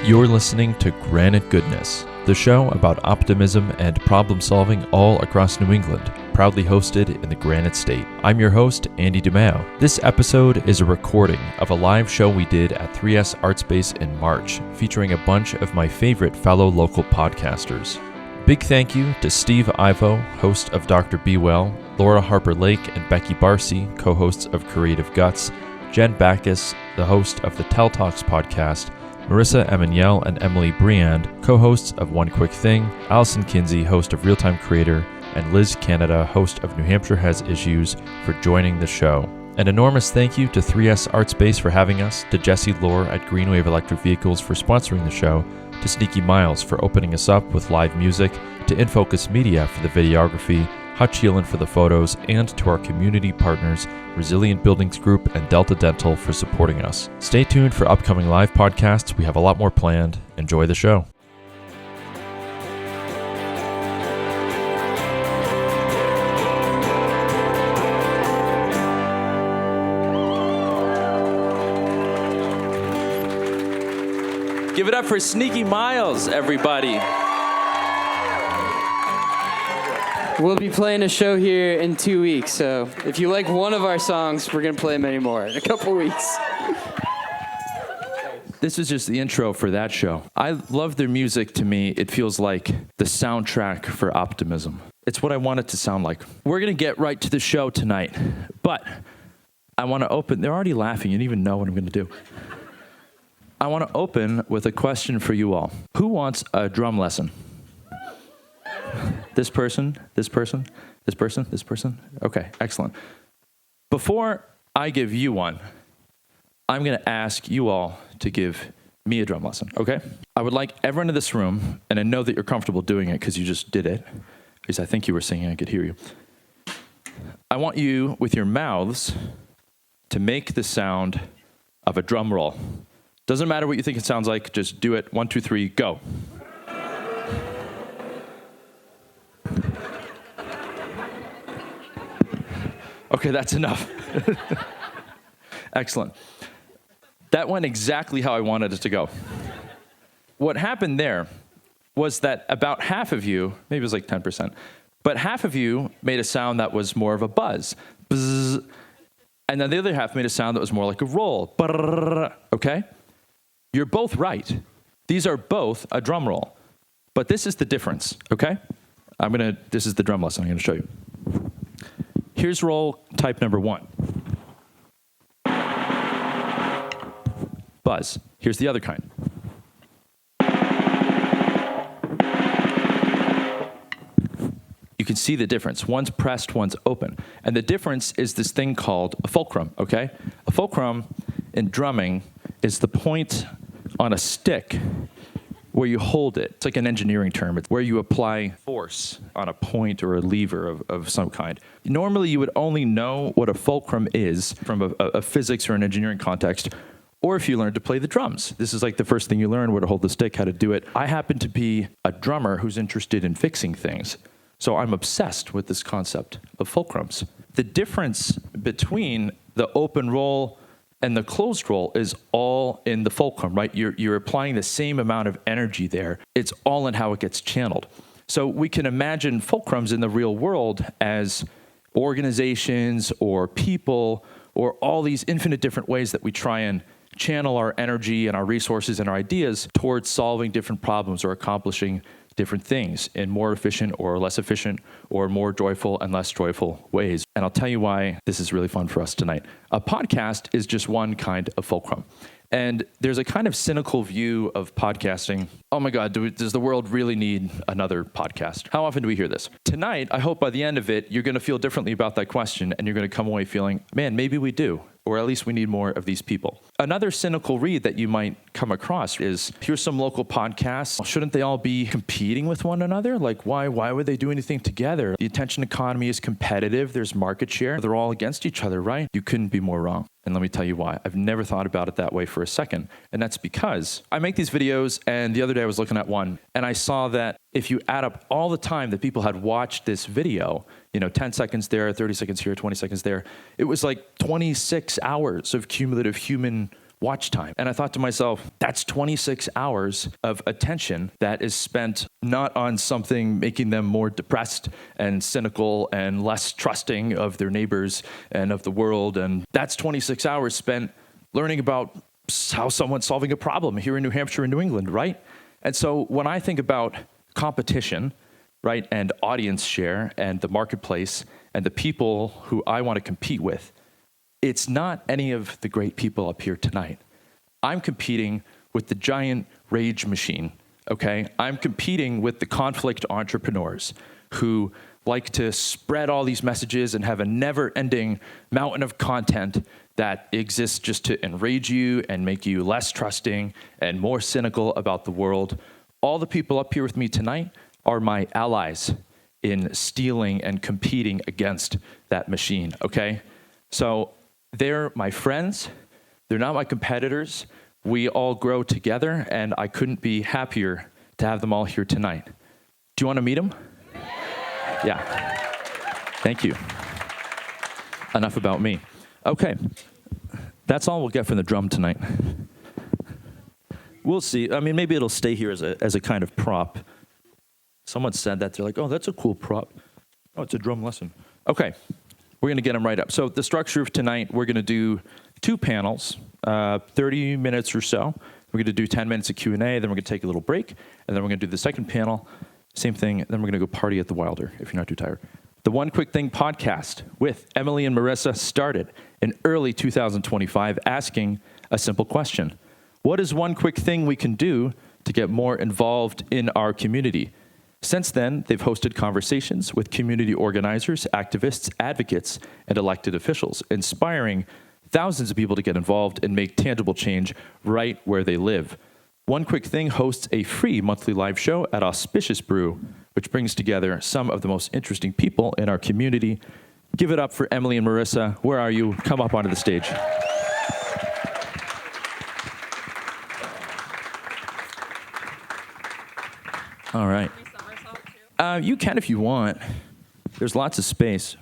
You're listening to Granite Goodness, the show about optimism and problem solving all across New England, proudly hosted in the Granite State. I'm your host, Andy DeMeo. This episode is a recording of a live show we did at 3S Artspace in March, featuring a bunch of my favorite fellow local podcasters. Big thank you to Steve Ivo, host of Dr. Be Well, Laura Harper Lake and Becky Barcy, co-hosts of Creative Guts, Jen Backus, the host of the Tell Talks podcast, Marissa Emanuel and Emily Briand, co-hosts of One Quick Thing, Allison Kinsey, host of Real Time Creator, and Liz Canada, host of New Hampshire Has Issues, for joining the show. An enormous thank you to 3S Artspace for having us, to Jesse Lohr at Greenwave Electric Vehicles for sponsoring the show, to Sneaky Miles for opening us up with live music, to InFocus Media for the videography, Hutch Heelan for the photos, and to our community partners, Resilient Buildings Group and Delta Dental, for supporting us. Stay tuned for upcoming live podcasts. We have a lot more planned. Enjoy the show. Give it up for Sneaky Miles, everybody. We'll be playing a show here in 2 weeks, so if you like one of our songs, we're going to play many more in a couple weeks. This is just the intro for that show. I love their music. To me, it feels like the soundtrack for optimism. It's what I want it to sound like. We're going to get right to the show tonight, but I want to open. They're already laughing. You don't even know what I'm going to do. I want to open with a question for you all. Who wants a drum lesson? This person, this person, this person, this person? Okay, excellent. Before I give you one, I'm going to ask you all to give me a drum lesson, okay? I would like everyone in this room, and I know that you're comfortable doing it because you just did it, because I think you were singing, I could hear you. I want you, with your mouths, to make the sound of a drum roll. Doesn't matter what you think it sounds like, just do it. 1, 2, 3, go. Okay, that's enough. Excellent. That went exactly how I wanted it to go. What happened there was that about half of you, maybe it was like 10%, but half of you made a sound that was more of a buzz. Buzz. And then the other half made a sound that was more like a roll. Brrr, okay? You're both right. These are both a drum roll. But this is the difference, okay? This is the drum lesson I'm going to show you. Here's roll type number 1. Buzz. Here's the other kind. You can see the difference. One's pressed, one's open. And the difference is this thing called a fulcrum, okay? A fulcrum in drumming is the point on a stick where you hold it. It's like an engineering term. It's where you apply force on a point or a lever of some kind. Normally, you would only know what a fulcrum is from a physics or an engineering context, or if you learned to play the drums. This is like the first thing you learn, where to hold the stick, how to do it. I happen to be a drummer who's interested in fixing things, so I'm obsessed with this concept of fulcrums. The difference between the open roll and the closed roll is all in the fulcrum, right? You're applying the same amount of energy there. It's all in how it gets channeled. So we can imagine fulcrums in the real world as organizations or people or all these infinite different ways that we try and channel our energy and our resources and our ideas towards solving different problems or accomplishing different things in more efficient or less efficient or more joyful and less joyful ways. And I'll tell you why this is really fun for us tonight. A podcast is just one kind of fulcrum. And there's a kind of cynical view of podcasting. Oh my God, does the world really need another podcast? How often do we hear this? Tonight, I hope by the end of it, you're going to feel differently about that question, and you're going to come away feeling, man, maybe we do, or at least we need more of these people. Another cynical read that you might come across is, here's some local podcasts. Shouldn't they all be competing with one another? Like, why would they do anything together? The attention economy is competitive. There's market share. They're all against each other, right? You couldn't be more wrong. And let me tell you why. I've never thought about it that way for a second. And that's because I make these videos, and the other day I was looking at one, and I saw that if you add up all the time that people had watched this video, 10 seconds there, 30 seconds here, 20 seconds there, it was like 26 hours of cumulative human watch time. And I thought to myself, that's 26 hours of attention that is spent not on something making them more depressed and cynical and less trusting of their neighbors and of the world. And that's 26 hours spent learning about how someone's solving a problem here in New Hampshire and New England, right? And so when I think about competition, right, and audience share and the marketplace and the people who I want to compete with, it's not any of the great people up here tonight. I'm competing with the giant rage machine, okay? I'm competing with the conflict entrepreneurs who like to spread all these messages and have a never-ending mountain of content that exists just to enrage you and make you less trusting and more cynical about the world. All the people up here with me tonight are my allies in stealing and competing against that machine, okay? So they're my friends. They're not my competitors. We all grow together, and I couldn't be happier to have them all here tonight. Do you want to meet them? Yeah. Thank you. Enough about me. Okay. That's all we'll get from the drum tonight. We'll see. I mean, maybe it'll stay here as a kind of prop. Someone said that. They're like, oh, that's a cool prop. Oh, it's a drum lesson. Okay. We're going to get them right up. So the structure of tonight, we're going to do 2 panels, 30 minutes or so. We're going to do 10 minutes of Q&A, then we're going to take a little break, and then we're going to do the second panel, same thing, then we're going to go party at the Wilder, if you're not too tired. The One Quick Thing podcast with Emily and Marissa started in early 2025 asking a simple question. What is one quick thing we can do to get more involved in our community? Since then, they've hosted conversations with community organizers, activists, advocates, and elected officials, inspiring thousands of people to get involved and make tangible change right where they live. One Quick Thing hosts a free monthly live show at Auspicious Brew, which brings together some of the most interesting people in our community. Give it up for Emily and Marissa. Where are you? Come up onto the stage. All right. You can if you want. There's lots of space.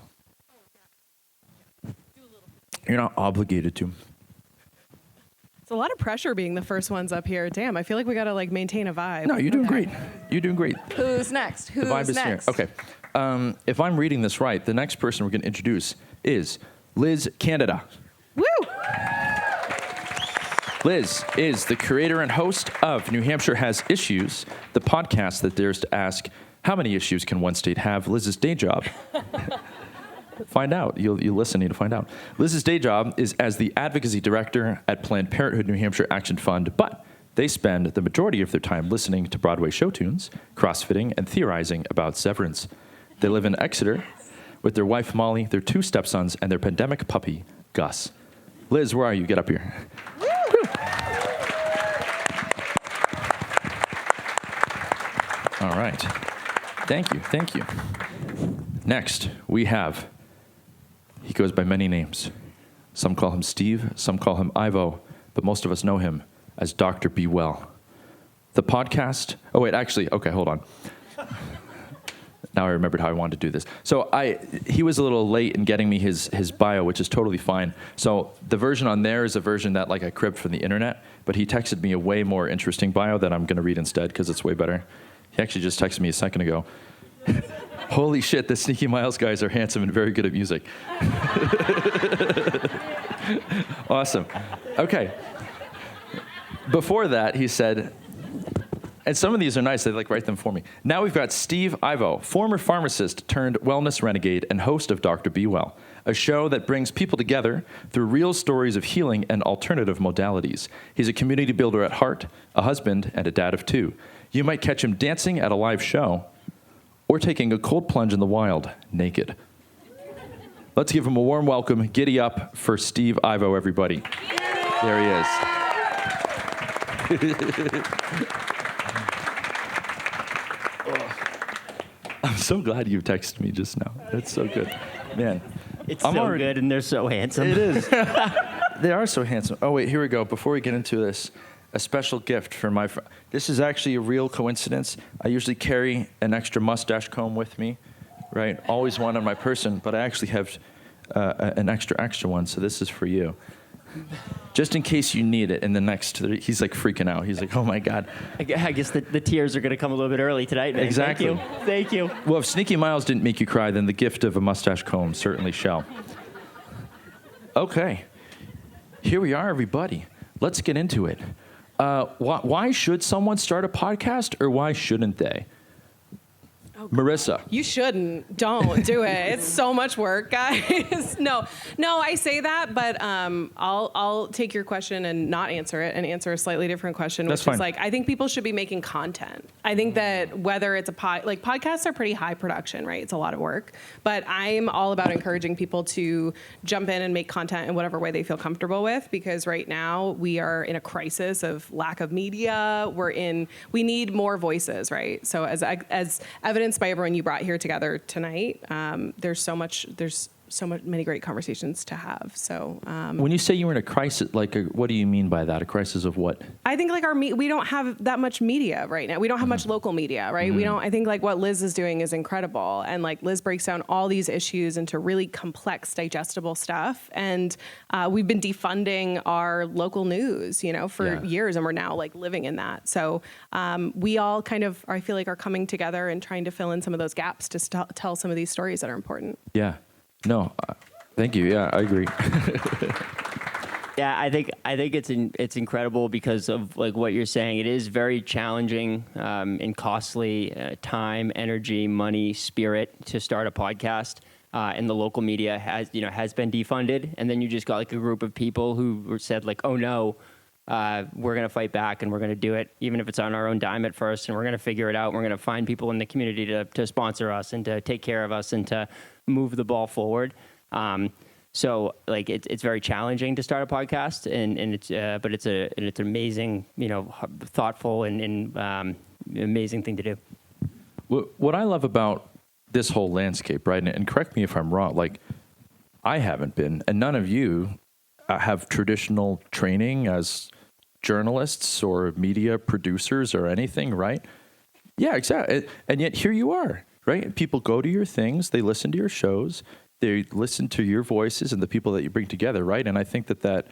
You're not obligated to. It's a lot of pressure being the first ones up here. Damn, I feel like we gotta maintain a vibe. No, you're doing great. You're doing great. Who's next? Who's the vibe is next? here. Okay. If I'm reading this right, the next person we're going to introduce is Liz Canada. Woo! Liz is the creator and host of New Hampshire Has Issues, the podcast that dares to ask, how many issues can one state have? Liz's day job. Find out. You'll listen to find out. Liz's day job is as the advocacy director at Planned Parenthood New Hampshire Action Fund, but they spend the majority of their time listening to Broadway show tunes, crossfitting, and theorizing about severance. They live in Exeter with their wife, Molly, their 2 stepsons, and their pandemic puppy, Gus. Liz, where are you? Get up here. All right. Thank you. Thank you. Next, we have, he goes by many names. Some call him Steve, some call him Ivo, but most of us know him as Dr. Be Well. The podcast, oh wait, actually, okay, hold on. Now I remembered how I wanted to do this. So he was a little late in getting me his bio, which is totally fine. So the version on there is a version that I cribbed from the internet, but he texted me a way more interesting bio that I'm going to read instead because it's way better. He actually just texted me a second ago. Holy shit, the Sneaky Miles guys are handsome and very good at music. Awesome. Okay. Before that, he said, and some of these are nice, they write them for me. Now we've got Steve Ivo, former pharmacist turned wellness renegade and host of Dr. Be Well, a show that brings people together through real stories of healing and alternative modalities. He's a community builder at heart, a husband, and a dad of 2. You might catch him dancing at a live show or taking a cold plunge in the wild, naked. Let's give him a warm welcome. Giddy up for Steve Ivo, everybody. There he is. I'm so glad you texted me just now. That's so good. Man. It's good, and they're so handsome. It is. They are so handsome. Oh, wait, here we go. Before we get into this, a special gift for my friend. This is actually a real coincidence. I usually carry an extra mustache comb with me, right? Always one on my person, but I actually have an extra one, so this is for you. just in case you need it in the next, he's like freaking out. He's like, oh my God. I guess the tears are going to come a little bit early tonight. Man. Exactly. Thank you. Well, if Sneaky Miles didn't make you cry, then the gift of a mustache comb certainly shall. Okay. Here we are, everybody. Let's get into it. Why should someone start a podcast, or why shouldn't they? Marissa. You shouldn't. Don't do it. It's so much work, guys. No, I say that, but I'll take your question and not answer it and answer a slightly different question, That's which fine. is like, I think people should be making content. I think that whether it's podcasts are pretty high production, right? It's a lot of work, but I'm all about encouraging people to jump in and make content in whatever way they feel comfortable with, because right now we are in a crisis of lack of media. We need more voices, right? So as evidenced by everyone you brought here together tonight, there's many great conversations to have. So When you say you're in a crisis, what do you mean by that? A crisis of what? I think we don't have that much media right now. We don't have much local media, right? I think what Liz is doing is incredible. And Liz breaks down all these issues into really complex, digestible stuff. And we've been defunding our local news, for years, and we're now living in that. So we all I feel like are coming together and trying to fill in some of those gaps to tell some of these stories that are important. Yeah. No, thank you. Yeah, I agree. Yeah, I think it's incredible because of what you're saying. It is very challenging and costly, time, energy, money, spirit to start a podcast. And the local media has been defunded, and then you just got a group of people who said oh no, we're going to fight back and we're going to do it, even if it's on our own dime at first, and we're going to figure it out. We're going to find people in the community to sponsor us and to take care of us and to move the ball forward. So it's very challenging to start a podcast, but it's an amazing, thoughtful and amazing thing to do. What I love about this whole landscape, right? And correct me if I'm wrong. I haven't been, and none of you have traditional training as journalists or media producers or anything, right? Yeah, exactly. And yet here you are, right? People go to your things, they listen to your shows, they listen to your voices and the people that you bring together, right? And I think that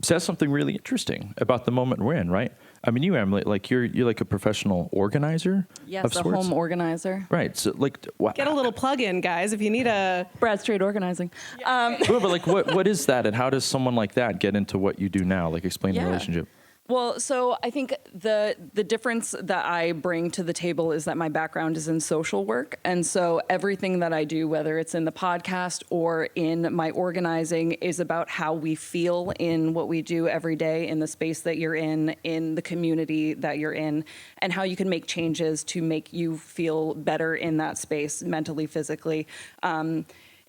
says something really interesting about the moment we're in, right? I mean, you, Emily, you're like a professional organizer. Yes, of a sorts. home organizer. Right. So Get a little plug in, guys, if you need a Brad Street organizing. but what is that, and how does someone like that get into what you do now? Explain the relationship. Well, so I think the difference that I bring to the table is that my background is in social work. And so everything that I do, whether it's in the podcast or in my organizing, is about how we feel in what we do every day, in the space that you're in the community that you're in, and how you can make changes to make you feel better in that space, mentally, physically.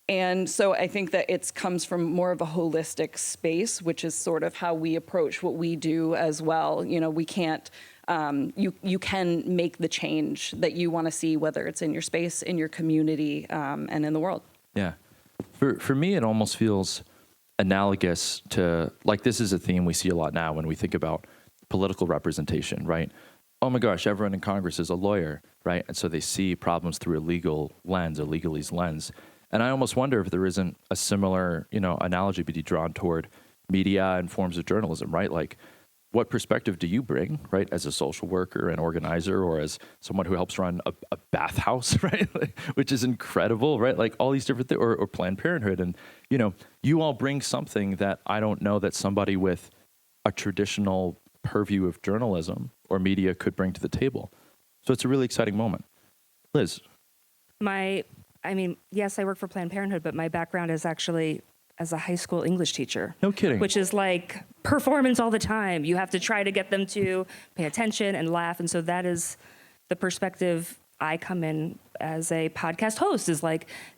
And so I think that it comes from more of a holistic space, which is sort of how we approach what we do as well. We can't, you can make the change that you want to see, whether it's in your space, in your community, and in the world. Yeah. For me, it almost feels analogous to, this is a theme we see a lot now when we think about political representation, right? Oh my gosh, everyone in Congress is a lawyer, right? And so they see problems through a legal lens, a legalese lens. And I almost wonder if there isn't a similar, analogy to be drawn toward media and forms of journalism, right? What perspective do you bring, right, as a social worker, an organizer, or as someone who helps run a bathhouse, right, which is incredible, right? All these different things, or Planned Parenthood. And, you all bring something that I don't know that somebody with a traditional purview of journalism or media could bring to the table. So it's a really exciting moment. Liz. Yes, I work for Planned Parenthood, but my background is actually as a high school English teacher. No kidding. Which is performance all the time. You have to try to get them to pay attention and laugh. And so that is the perspective I come in as a podcast host, is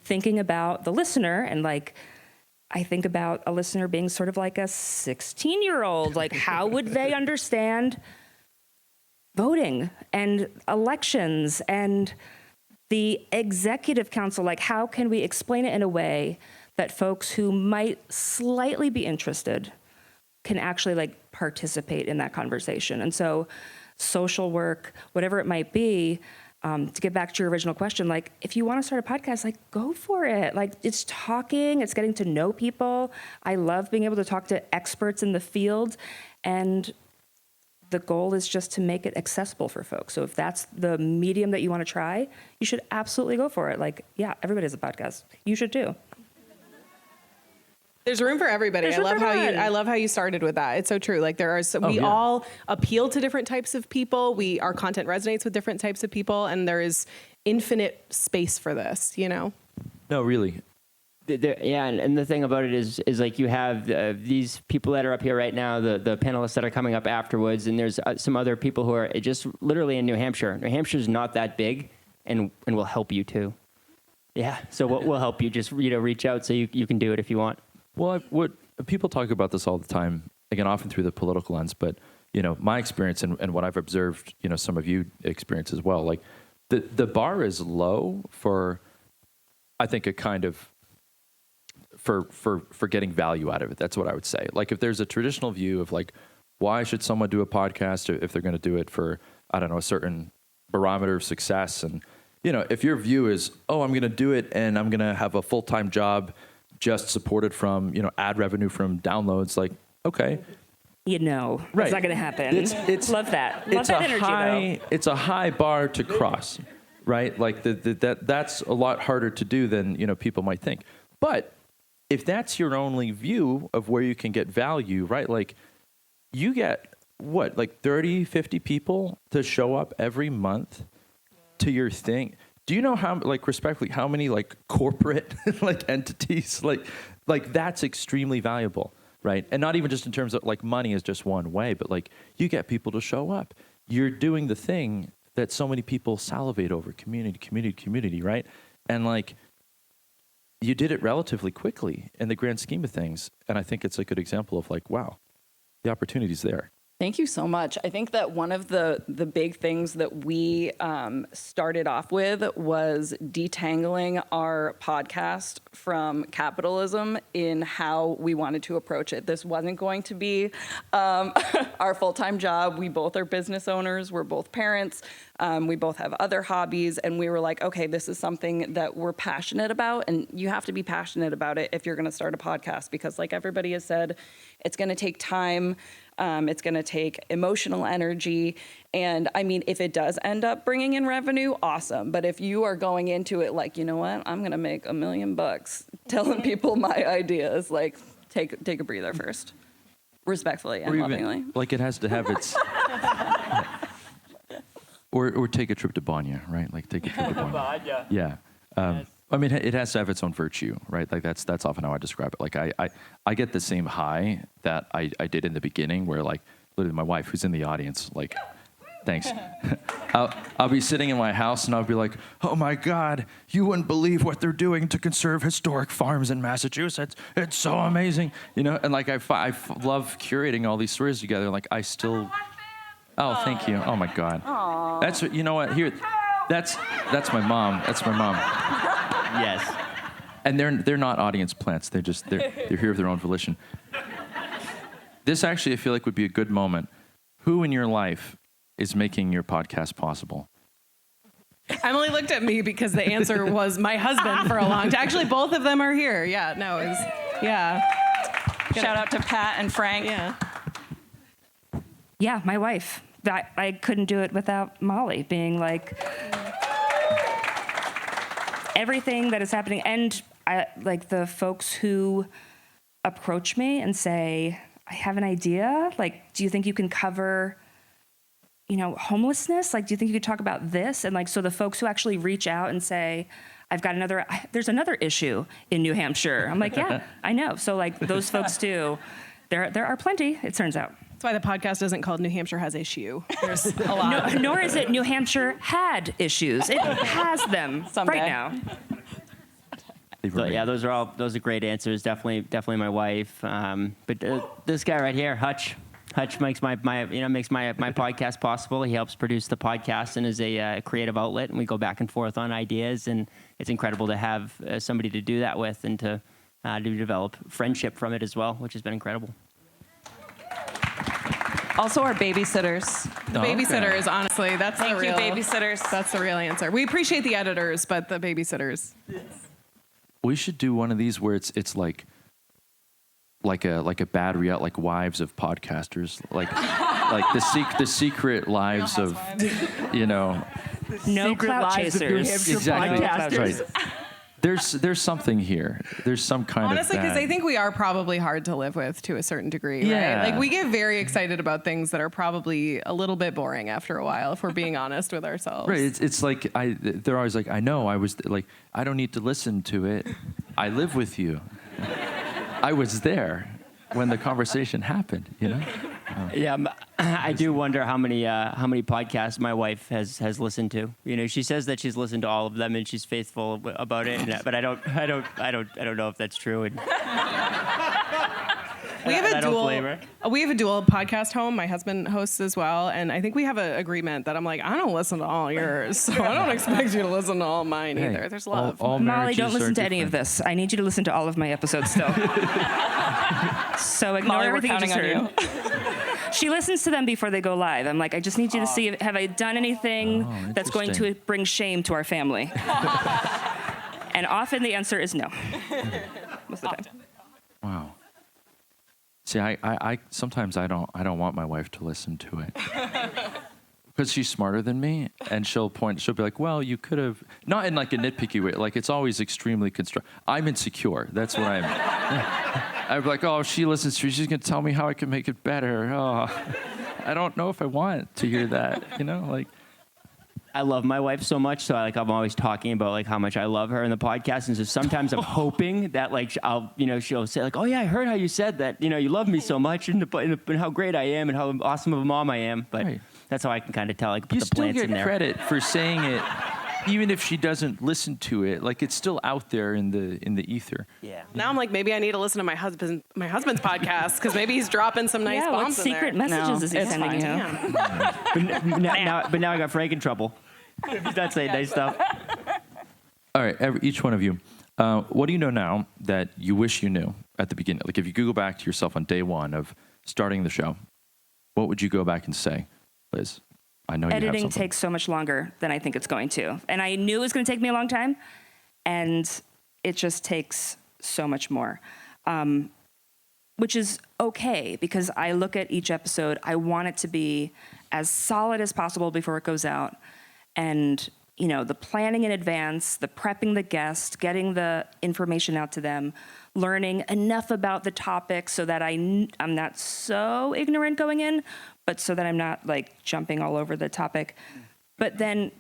thinking about the listener. And I think about a listener being sort of like a 16-year-old. How would they understand voting and elections and the executive council? How can we explain it in a way that folks who might slightly be interested can actually participate in that conversation? And so social work, whatever it might be, to get back to your original question, like, if you want to start a podcast, like, go for it. Like, it's talking, it's getting to know people. I love being able to talk to experts in the field, and the goal is just to make it accessible for folks. So if that's the medium that you want to try, you should absolutely go for it. Like, yeah, everybody has a podcast. You should too. There's room for everybody. There's room for everyone. I love how you started with that. It's so true. Like we yeah. all appeal to different types of people. Our content resonates with different types of people, and there is infinite space for this, you know? No, really. Yeah, and the thing about it is like you have these people that are up here right now, the panelists that are coming up afterwards, and there's some other people who are just literally in New Hampshire. New Hampshire's not that big, and will help you too. Yeah, so we'll help you. Just reach out so you can do it if you want. Well, what people talk about this all the time, again, often through the political lens, but, my experience and what I've observed, some of you experience as well, like the bar is low for, I think, a kind of, for getting value out of it. That's what I would say. Like, if there's a traditional view of like, why should someone do a podcast if they're going to do it for, I don't know, a certain barometer of success. And, if your view is, oh, I'm going to do it and I'm going to have a full-time job just supported from, ad revenue from downloads, like, okay. Right. It's not going to happen. It's love that. Love that energy, though. It's a high bar to cross, right? Like that's a lot harder to do than, people might think. But if that's your only view of where you can get value, right? Like, you get what, like 30, 50 people to show up every month to your thing. Do you know how, like, respectfully, how many like corporate like entities, like that's extremely valuable, right? And not even just in terms of like money is just one way, but like you get people to show up. You're doing the thing that so many people salivate over, community, right? And like, you did it relatively quickly in the grand scheme of things. And I think it's a good example of like, wow, the opportunity's there. Thank you so much. I think that one of the big things that we started off with was detangling our podcast from capitalism in how we wanted to approach it. This wasn't going to be our full-time job. We both are business owners. We're both parents. We both have other hobbies. And we were like, okay, this is something that we're passionate about. And you have to be passionate about it if you're going to start a podcast, because like everybody has said, it's going to take time. It's going to take emotional energy. And I mean, if it does end up bringing in revenue, awesome. But if you are going into it like, you know what, I'm going to make $1 million telling people my ideas, like take a breather first, respectfully and lovingly. Like, it has to have its, or take a trip to Banya, right? Like, take a trip to Banya. Yeah. Yes. I mean, it has to have its own virtue, right? Like that's often how I describe it. Like I get the same high that I did in the beginning, where like literally my wife, who's in the audience, like, thanks. I'll be sitting in my house and I'll be like, oh my God, you wouldn't believe what they're doing to conserve historic farms in Massachusetts. It's so amazing, And like I love curating all these stories together. Like I still, oh, thank you. Oh my God. Aww. That's what, what here. That's my mom. That's my mom. Yes. And they're not audience plants. They're here of their own volition. This actually, I feel like, would be a good moment. Who in your life is making your podcast possible? Emily looked at me because the answer was my husband for a long time. Actually, both of them are here. Yeah, no, yeah. Shout out to Pat and Frank. Yeah. Yeah, my wife. I couldn't do it without Molly being like everything that is happening. And I like the folks who approach me and say, I have an idea. Like, do you think you can cover, homelessness? Like, do you think you could talk about this? And like, so the folks who actually reach out and say, there's another issue in New Hampshire. I'm like, yeah, I know. So like those folks too, there are plenty, it turns out. That's why the podcast isn't called New Hampshire Has Issue. There's a lot. Nor is it New Hampshire Had Issues. It has them Someday. right now. So, yeah, those are great answers. Definitely my wife. But this guy right here, Hutch makes my podcast possible. He helps produce the podcast and is a creative outlet, and we go back and forth on ideas, and it's incredible to have somebody to do that with and to develop friendship from it as well, which has been incredible. Also, our babysitters. The Oh, babysitters, honestly, that's Thank the you, real babysitters. That's the real answer. We appreciate the editors, but the babysitters. We should do one of these where it's like a bad reality, like Wives of Podcasters, like the secret lives of, you know. No Secret clout lives of New chasers. Hampshire Exactly. podcasters. Right. There's something here. There's some kind Honestly, of because that. I think we are probably hard to live with to a certain degree, Yeah. right? Like we get very excited about things that are probably a little bit boring after a while, if we're being honest with ourselves. Right. It's like they're always like, I know, I was like, I don't need to listen to it. I live with you. I was there when the conversation happened, you know? Yeah, I do wonder how many podcasts my wife has listened to. You know, she says that she's listened to all of them and she's faithful about it. But I don't know if that's true. And We have I a don't dual. blame her. We have a dual podcast home. My husband hosts as well, and I think we have an agreement that I'm like, I don't listen to all yours, so I don't expect you to listen to all mine Hey, either. There's love. all Molly, marriages don't listen are to any of different. this. I need you to listen to all of my episodes still. So ignore Molly, we're everything you counting just on heard. She listens to them before they go live. I'm like, I just need you to see, have I done anything that's going to interesting. bring shame to our family? And often the answer is no. Most of the time. Wow. See, I sometimes I don't want my wife to listen to it. Because she's smarter than me, and she'll be like, well, you could have, not in like a nitpicky way, like it's always extremely constructive. I'm insecure, that's what I'm. I'd be like, oh, if she listens to it, she's gonna tell me how I can make it better. Oh, I don't know if I want to hear that, you know, like. I love my wife so much, so I'm always talking about like how much I love her in the podcast, and so sometimes I'm hoping that like she'll say like, oh yeah, I heard how you said that, you know, you love me so much and how great I am and how awesome of a mom I am, but Right. that's how I can kind of tell. I can put You the still plants get in there. credit for saying it, even if she doesn't listen to it. Like it's still out there in the ether. Yeah. Now I'm like, maybe I need to listen to my husband's podcast because maybe he's dropping some nice Yeah, what bombs in secret there. messages No, is he it's sending fine. you? Damn. But now I got Frank in trouble. He's not saying nice stuff. All right, each one of you. What do you know now that you wish you knew at the beginning? Like if you could go back to yourself on day one of starting the show, what would you go back and say, Liz? I know you have Editing something. takes so much longer than I think it's going to. And I knew it was going to take me a long time, and it just takes so much more. Which is okay, because I look at each episode, I want it to be as solid as possible before it goes out. And, you know, the planning in advance, the prepping the guest, getting the information out to them, learning enough about the topic so that I'm not so ignorant going in, but so that I'm not like jumping all over the topic. But then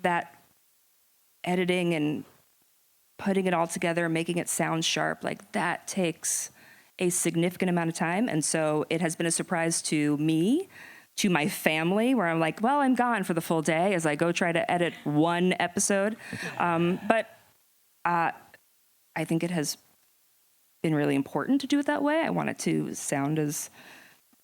that editing and putting it all together, making it sound sharp, like that takes a significant amount of time. And so it has been a surprise to me, to my family, where I'm like, well, I'm gone for the full day as I go try to edit one episode. But I think it has been really important to do it that way. I want it to sound as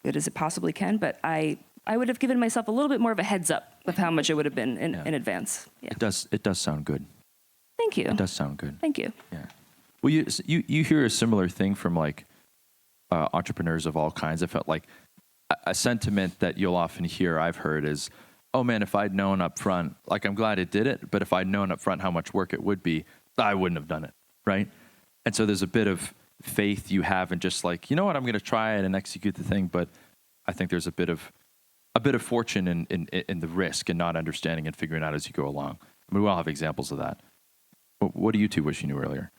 good as it possibly can, but I would have given myself a little bit more of a heads up of how much it would have been in advance. Yeah. It does sound good. Thank you. It does sound good. Thank you. Yeah. Well, you hear a similar thing from like entrepreneurs of all kinds. I felt like a sentiment that you'll often hear, I've heard, is, oh man, if I'd known up front, like I'm glad it did it, but if I'd known up front how much work it would be, I wouldn't have done it, right? And so there's a bit of faith you have in just like, you know what, I'm going to try it and execute the thing, but I think there's a bit of fortune in the risk and not understanding and figuring out as you go along. I mean, we all have examples of that. What do you two wish you knew earlier?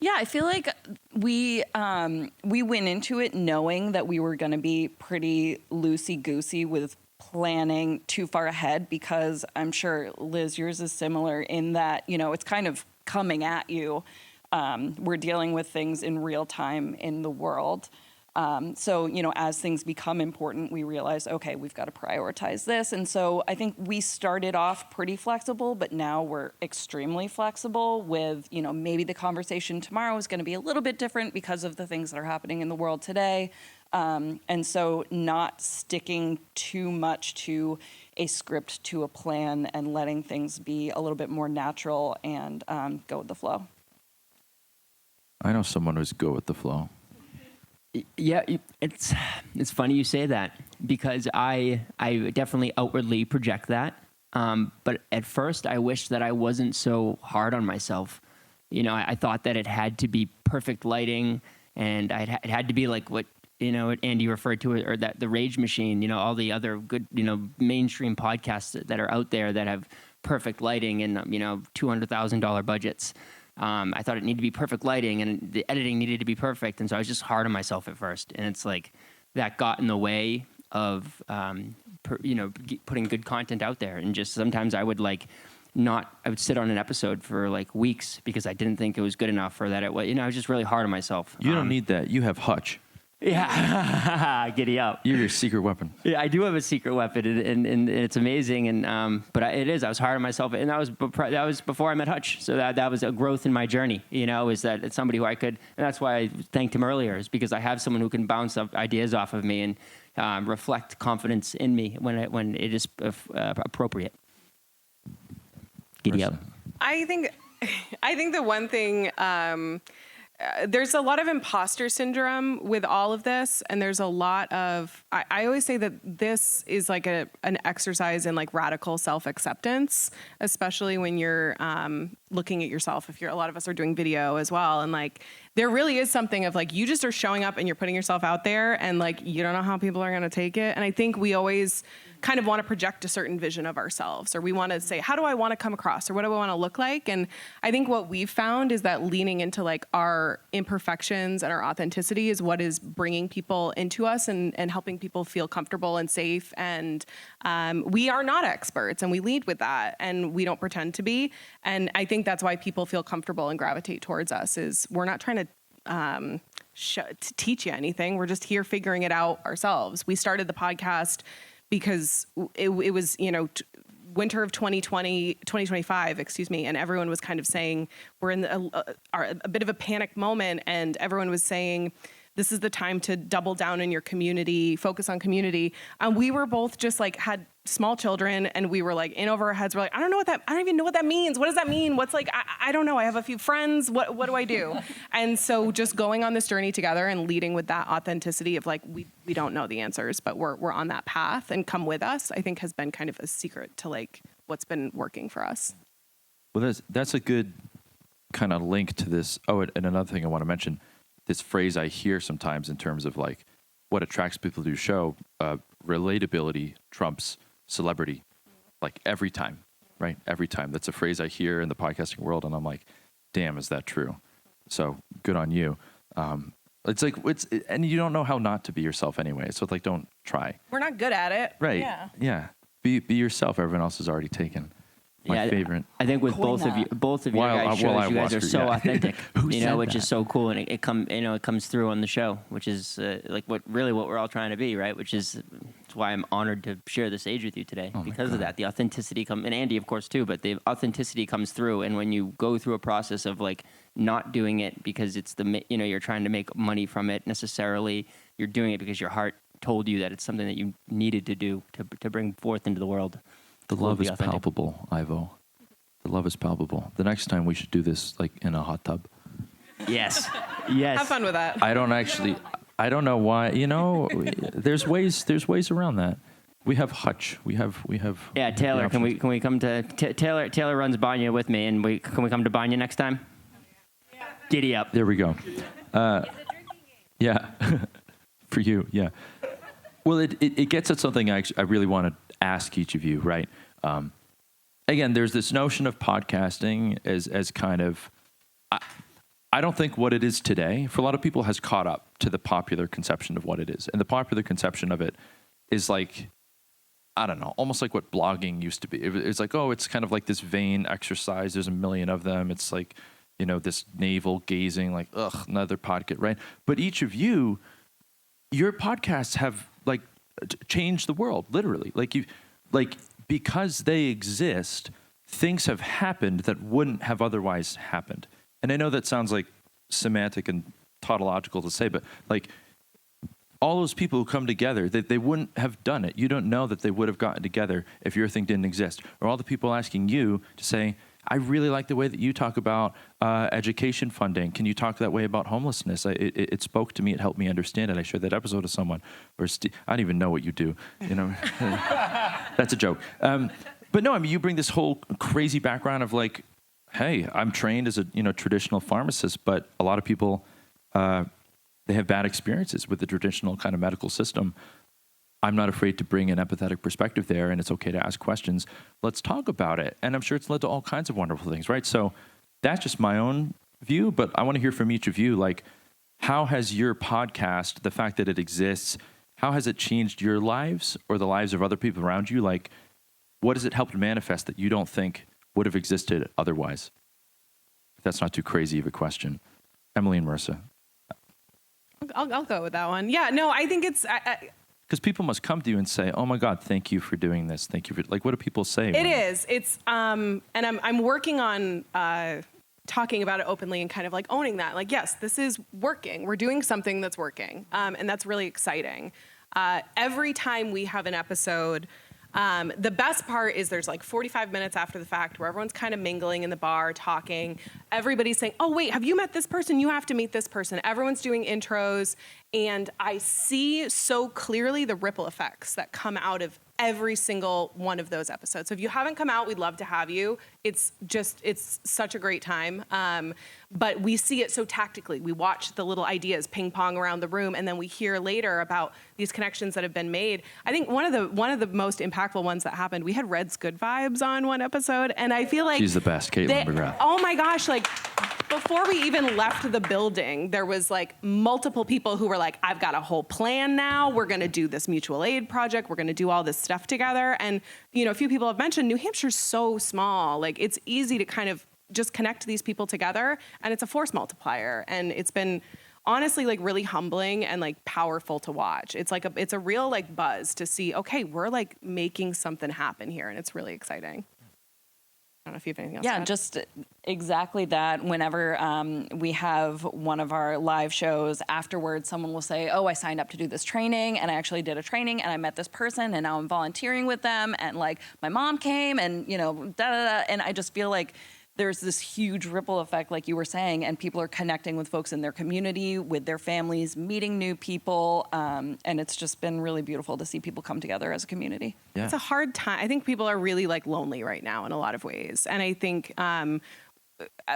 Yeah, I feel like we went into it knowing that we were going to be pretty loosey-goosey with planning too far ahead, because I'm sure, Liz, yours is similar in that, you know, it's kind of coming at you. We're dealing with things in real time in the world. So, you know, as things become important, we realize, okay, we've got to prioritize this. And so I think we started off pretty flexible, but now we're extremely flexible with, you know, maybe the conversation tomorrow is going to be a little bit different because of the things that are happening in the world today. And so not sticking too much to a script, to a plan, and letting things be a little bit more natural and go with the flow. I know someone who's go with the flow. Yeah, it's funny you say that because I definitely outwardly project that. But at first, I wish that I wasn't so hard on myself. You know, I thought that it had to be perfect lighting, and it had to be like what what Andy referred to, or that the Rage Machine. You know, all the other good mainstream podcasts that are out there that have perfect lighting and $200,000 budgets. I thought it needed to be perfect lighting and the editing needed to be perfect. And so I was just hard on myself at first. And it's like that got in the way of, putting good content out there. And just sometimes I would I would sit on an episode for like weeks because I didn't think it was good enough or that it was, I was just really hard on myself. You don't need that. You have Hutch. Yeah, giddy up. You're your secret weapon. Yeah, I do have a secret weapon, and it's amazing. And but it is. I was hard on myself, and that was before I met Hutch. So that was a growth in my journey. Is that it's somebody who I could, and that's why I thanked him earlier, is because I have someone who can bounce up ideas off of me and reflect confidence in me when it is appropriate. Giddy up. I think the one thing. There's a lot of imposter syndrome with all of this, and there's a lot of. I always say that this is like an exercise in like radical self-acceptance, especially when you're looking at yourself. A lot of us are doing video as well, and like there really is something of like you just are showing up and you're putting yourself out there, and like you don't know how people are going to take it. And I think we always kind of want to project a certain vision of ourselves, or we want to say, how do I want to come across, or what do I want to look like? And I think what we've found is that leaning into like our imperfections and our authenticity is what is bringing people into us and helping people feel comfortable and safe. And we are not experts, and we lead with that, and we don't pretend to be. And I think that's why people feel comfortable and gravitate towards us, is we're not trying to to teach you anything. We're just here figuring it out ourselves. We started the podcast because it was, winter of 2025, and everyone was kind of saying we're in a bit of a panic moment, and everyone was saying this is the time to double down in your community, focus on community. And we were both just like had small children, and we were like in over our heads. We're like, I don't even know what that means. What does that mean? What's like, I don't know. I have a few friends. What do I do? And so just going on this journey together and leading with that authenticity of like, we don't know the answers, but we're on that path, and come with us, I think has been kind of a secret to like what's been working for us. Well, that's a good kind of link to this. Oh, and another thing I want to mention, this phrase I hear sometimes in terms of like what attracts people to your show, relatability trumps celebrity, like every time, right? Every time. That's a phrase I hear in the podcasting world, and I'm like, damn, is that true? So good on you. It's like, and you don't know how not to be yourself anyway. So like, don't try. We're not good at it. Right. Yeah. Yeah. Be yourself. Everyone else is already taken. My favorite. I think with both of you guys shows, you guys are so authentic, which is so cool, and it comes through on the show, which is like what we're all trying to be, right? Which is why I'm honored to share the stage with you today because of that. The authenticity and Andy, of course, too, but the authenticity comes through, and when you go through a process of like not doing it because it's you're trying to make money from it necessarily, you're doing it because your heart told you that it's something that you needed to do to bring forth into the world. The love is palpable, Ivo. The love is palpable. The next time we should do this like in a hot tub. Yes. Have fun with that. I don't know why. There's ways around that. We have Hutch. We have. Yeah, Taylor. Can we come to Taylor? Taylor runs Banya with me, and can we come to Banya next time? Yeah. Giddy up. There we go. Yeah, for you. Yeah. Well, it gets at something I really want to ask each of you, right? Again, there's this notion of podcasting as kind of, I don't think what it is today, for a lot of people, has caught up to the popular conception of what it is. And the popular conception of it is like, I don't know, almost like what blogging used to be. It's like, oh, it's kind of like this vain exercise. There's a million of them. It's like, this navel gazing, like, ugh, another podcast, right? But each of you, your podcasts have like changed the world, literally. Because they exist, things have happened that wouldn't have otherwise happened. And I know that sounds like semantic and tautological to say, but like all those people who come together, they wouldn't have done it. You don't know that they would have gotten together if your thing didn't exist. Or all the people asking you to say, I really like the way that you talk about education funding. Can you talk that way about homelessness? It spoke to me. It helped me understand it. I shared that episode with someone. Or I don't even know what you do. You know, that's a joke. But no, I mean, you bring this whole crazy background of like, hey, I'm trained as a traditional pharmacist, but a lot of people they have bad experiences with the traditional kind of medical system. I'm not afraid to bring an empathetic perspective there, and it's okay to ask questions. Let's talk about it. And I'm sure it's led to all kinds of wonderful things, right? So that's just my own view, but I want to hear from each of you. Like, how has your podcast, the fact that it exists, how has it changed your lives or the lives of other people around you? Like, what has it helped manifest that you don't think would have existed otherwise? If that's not too crazy of a question. Emily and Marissa. I'll go with that one. Yeah, no, I think it's... Because people must come to you and say, "Oh my God, thank you for doing this. Thank you for," like, what do people say? It is. It's and I'm working on talking about it openly and kind of like owning that. Like, yes, this is working. We're doing something that's working, and that's really exciting. Every time we have an episode, the best part is there's like 45 minutes after the fact where everyone's kind of mingling in the bar, talking. Everybody's saying, "Oh wait, have you met this person? You have to meet this person." Everyone's doing intros. And I see so clearly the ripple effects that come out of every single one of those episodes. So if you haven't come out, we'd love to have you. It's such a great time. But we see it so tactically. We watch the little ideas ping pong around the room, and then we hear later about these connections that have been made. I think one of the most impactful ones that happened, we had Red's Good Vibes on one episode, and I feel like she's the best, Caitlin McGrath. Oh my gosh, like before we even left the building, there was like multiple people who were like, "I've got a whole plan now. We're going to do this mutual aid project. We're going to do all this stuff together." And, a few people have mentioned New Hampshire's so small. Like, it's easy to kind of just connect these people together, and it's a force multiplier. And it's been honestly like really humbling and like powerful to watch. It's like it's a real like buzz to see, okay, we're like making something happen here, and it's really exciting. I don't know if you have anything else to add. Just exactly that. Whenever we have one of our live shows, afterwards, someone will say, "Oh, I signed up to do this training, and I actually did a training, and I met this person, and now I'm volunteering with them, and like my mom came, and da da da." And I just feel like there's this huge ripple effect, like you were saying, and people are connecting with folks in their community, with their families, meeting new people, and it's just been really beautiful to see people come together as a community. Yeah. It's a hard time. I think people are really like lonely right now in a lot of ways, and I think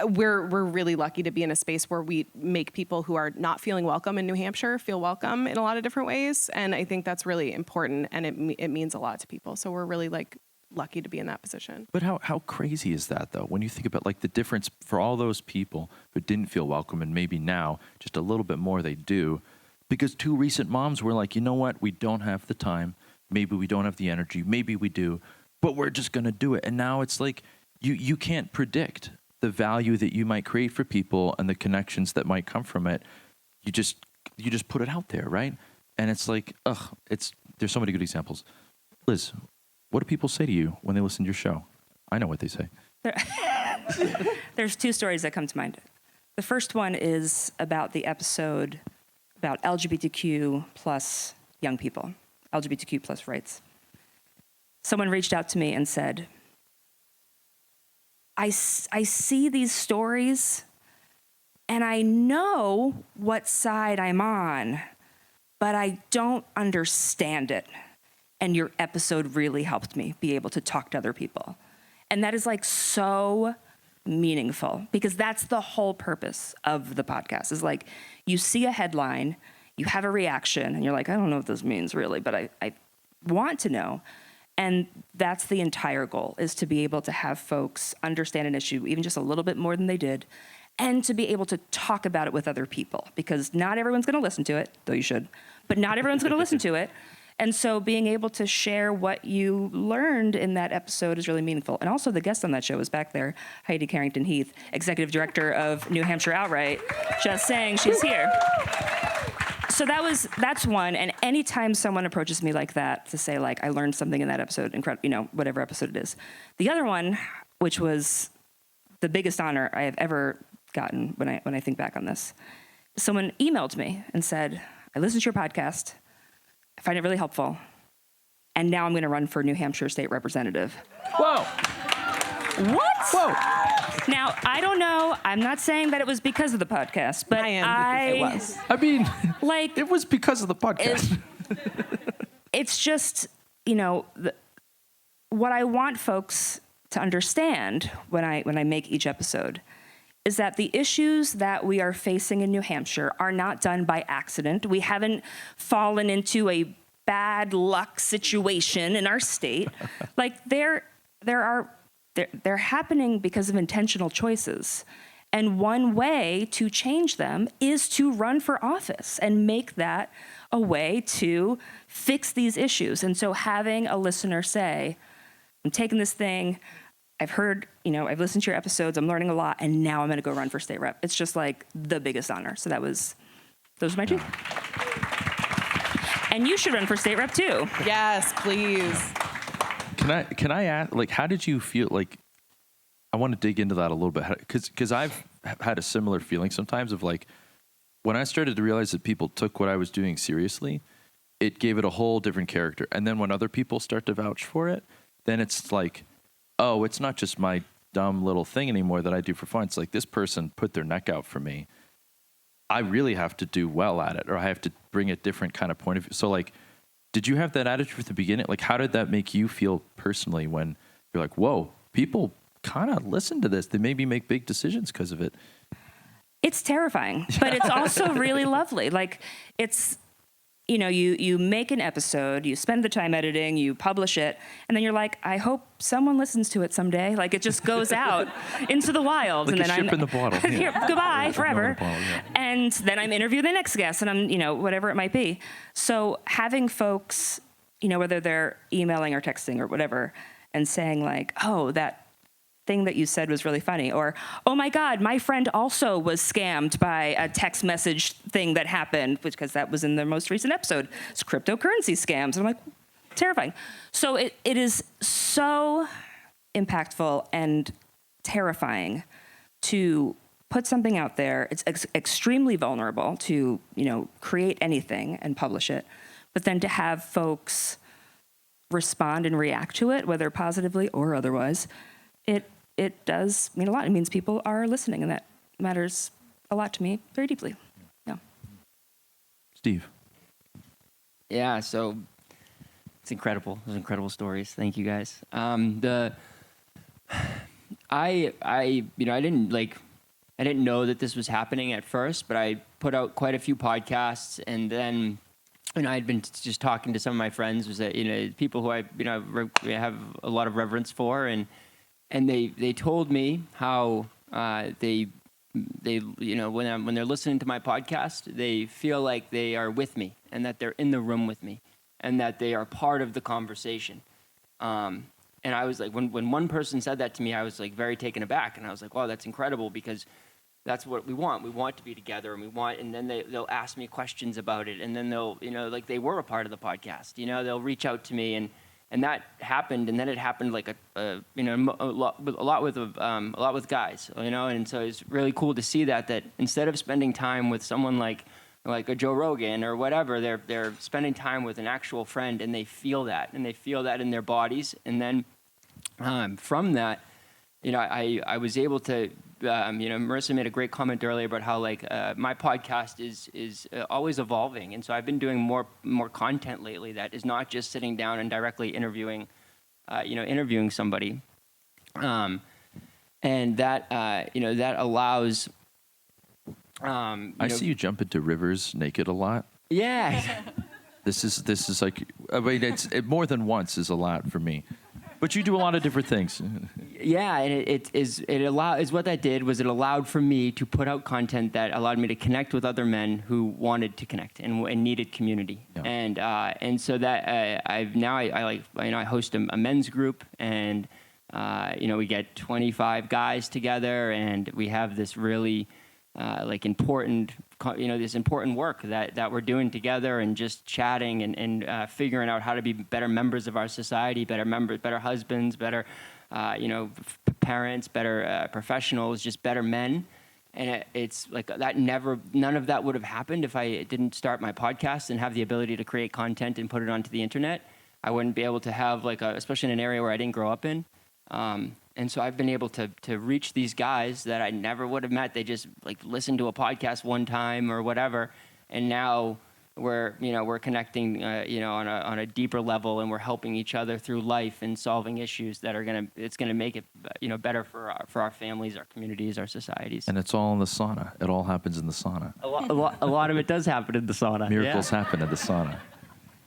we're really lucky to be in a space where we make people who are not feeling welcome in New Hampshire feel welcome in a lot of different ways, and I think that's really important, and it means a lot to people. So we're really like lucky to be in that position. But how crazy is that, though, when you think about like the difference for all those people who didn't feel welcome, and maybe now just a little bit more they do, because two recent moms were like, "You know what, we don't have the time, maybe we don't have the energy, maybe we do, but we're just going to do it." And now it's like you can't predict the value that you might create for people and the connections that might come from it. You just put it out there, right? And it's like, there's so many good examples. Liz, what do people say to you when they listen to your show? I know what they say. There's two stories that come to mind. The first one is about the episode about LGBTQ plus young people, LGBTQ plus rights. Someone reached out to me and said, I see these stories and I know what side I'm on, but I don't understand it. And your episode really helped me be able to talk to other people. And that is like so meaningful, because that's the whole purpose of the podcast, is like you see a headline, you have a reaction, and you're like, "I don't know what this means really, but I want to know." And that's the entire goal, is to be able to have folks understand an issue even just a little bit more than they did, and to be able to talk about it with other people, because not everyone's going to listen to it, though you should, but not everyone's going to listen to it. And so being able to share what you learned in that episode is really meaningful. And also the guest on that show was back there, Heidi Carrington-Heath, Executive Director of New Hampshire Outright, just saying she's here. So that's one. And anytime someone approaches me like that to say, like, I learned something in that episode, whatever episode it is. The other one, which was the biggest honor I have ever gotten when I think back on this, someone emailed me and said, "I listened to your podcast. I find it really helpful. And now I'm going to run for New Hampshire State Representative." Whoa. What? Whoa. Now, I don't know. I'm not saying that it was because of the podcast, but I am because it was. I mean, like it was because of the podcast. it's just, what I want folks to understand when I make each episode is that the issues that we are facing in New Hampshire are not done by accident. We haven't fallen into a bad luck situation in our state. Like they're happening because of intentional choices. And one way to change them is to run for office and make that a way to fix these issues. And so having a listener say, I'm taking this thing, I've heard, I've listened to your episodes, I'm learning a lot, and now I'm going to go run for state rep. It's just like the biggest honor. So those are my two. And you should run for state rep too. Yes, please. Can I ask, like, how did you feel? Like, I want to dig into that a little bit because I've had a similar feeling sometimes of like when I started to realize that people took what I was doing seriously, it gave it a whole different character. And then when other people start to vouch for it, then it's like, oh, it's not just my dumb little thing anymore that I do for fun. It's like this person put their neck out for me. I really have to do well at it, or I have to bring a different kind of point of view. So like, did you have that attitude at the beginning? Like, how did that make you feel personally when you're like, whoa, people kind of listen to this. They maybe make big decisions because of it. It's terrifying, but it's also really lovely. Like it's, you make an episode, you spend the time editing, you publish it, and then you're like, I hope someone listens to it someday. Like it just goes out into the wild. Like and a then ship in the bottle. Here, goodbye forever. Bottle, yeah. And then I'm interviewing the next guest and I'm, whatever it might be. So having folks, whether they're emailing or texting or whatever, and saying like, oh, that thing that you said was really funny, or, oh my God, my friend also was scammed by a text message thing that happened, because that was in the most recent episode. It's cryptocurrency scams. And I'm like, terrifying. So it is so impactful and terrifying to put something out there. It's extremely vulnerable to, create anything and publish it, but then to have folks respond and react to it, whether positively or otherwise, it does mean a lot. It means people are listening, and that matters a lot to me very deeply. Yeah. Steve. Yeah, so it's incredible. Those incredible stories. Thank you guys. I didn't know that this was happening at first, but I put out quite a few podcasts, and then I'd been just talking to some of my friends, was that people who I have a lot of reverence for, and they told me how they when they're listening to my podcast, they feel like they are with me and that they're in the room with me and that they are part of the conversation. And I was like, when one person said that to me, I was like very taken aback, and I was like, wow, that's incredible, because that's what we want. We want to be together, and then they'll ask me questions about it, and then they'll, like they were a part of the podcast. They'll reach out to me, and that happened, and then it happened like a lot with guys, and so it's really cool to see that instead of spending time with someone like a Joe Rogan or whatever, they're spending time with an actual friend, and they feel that in their bodies, and then from that, I was able to. Marissa made a great comment earlier about how my podcast is always evolving, and so I've been doing more content lately that is not just sitting down and directly interviewing somebody, and that that allows. I see you jump into rivers naked a lot. Yeah. This is like, I mean, it more than once is a lot for me. But you do a lot of different things. Yeah, and what that did was it allowed for me to put out content that allowed me to connect with other men who wanted to connect and needed community. Yeah. And so that I host a men's group, and we get 25 guys together, and we have this really important work that we're doing together, and just chatting and figuring out how to be better members of our society, better husbands, better parents, better professionals, just better men. And it's like that none of that would have happened if I didn't start my podcast and have the ability to create content and put it onto the internet. I wouldn't be able to have especially in an area where I didn't grow up in. And so I've been able to reach these guys that I never would have met. They just like listened to a podcast one time or whatever, and now we're connecting, on a deeper level, and we're helping each other through life and solving issues that it's gonna make it, better for our families, our communities, our societies. And it's all in the sauna. It all happens in the sauna. A lot of it does happen in the sauna. Miracles happen in the sauna.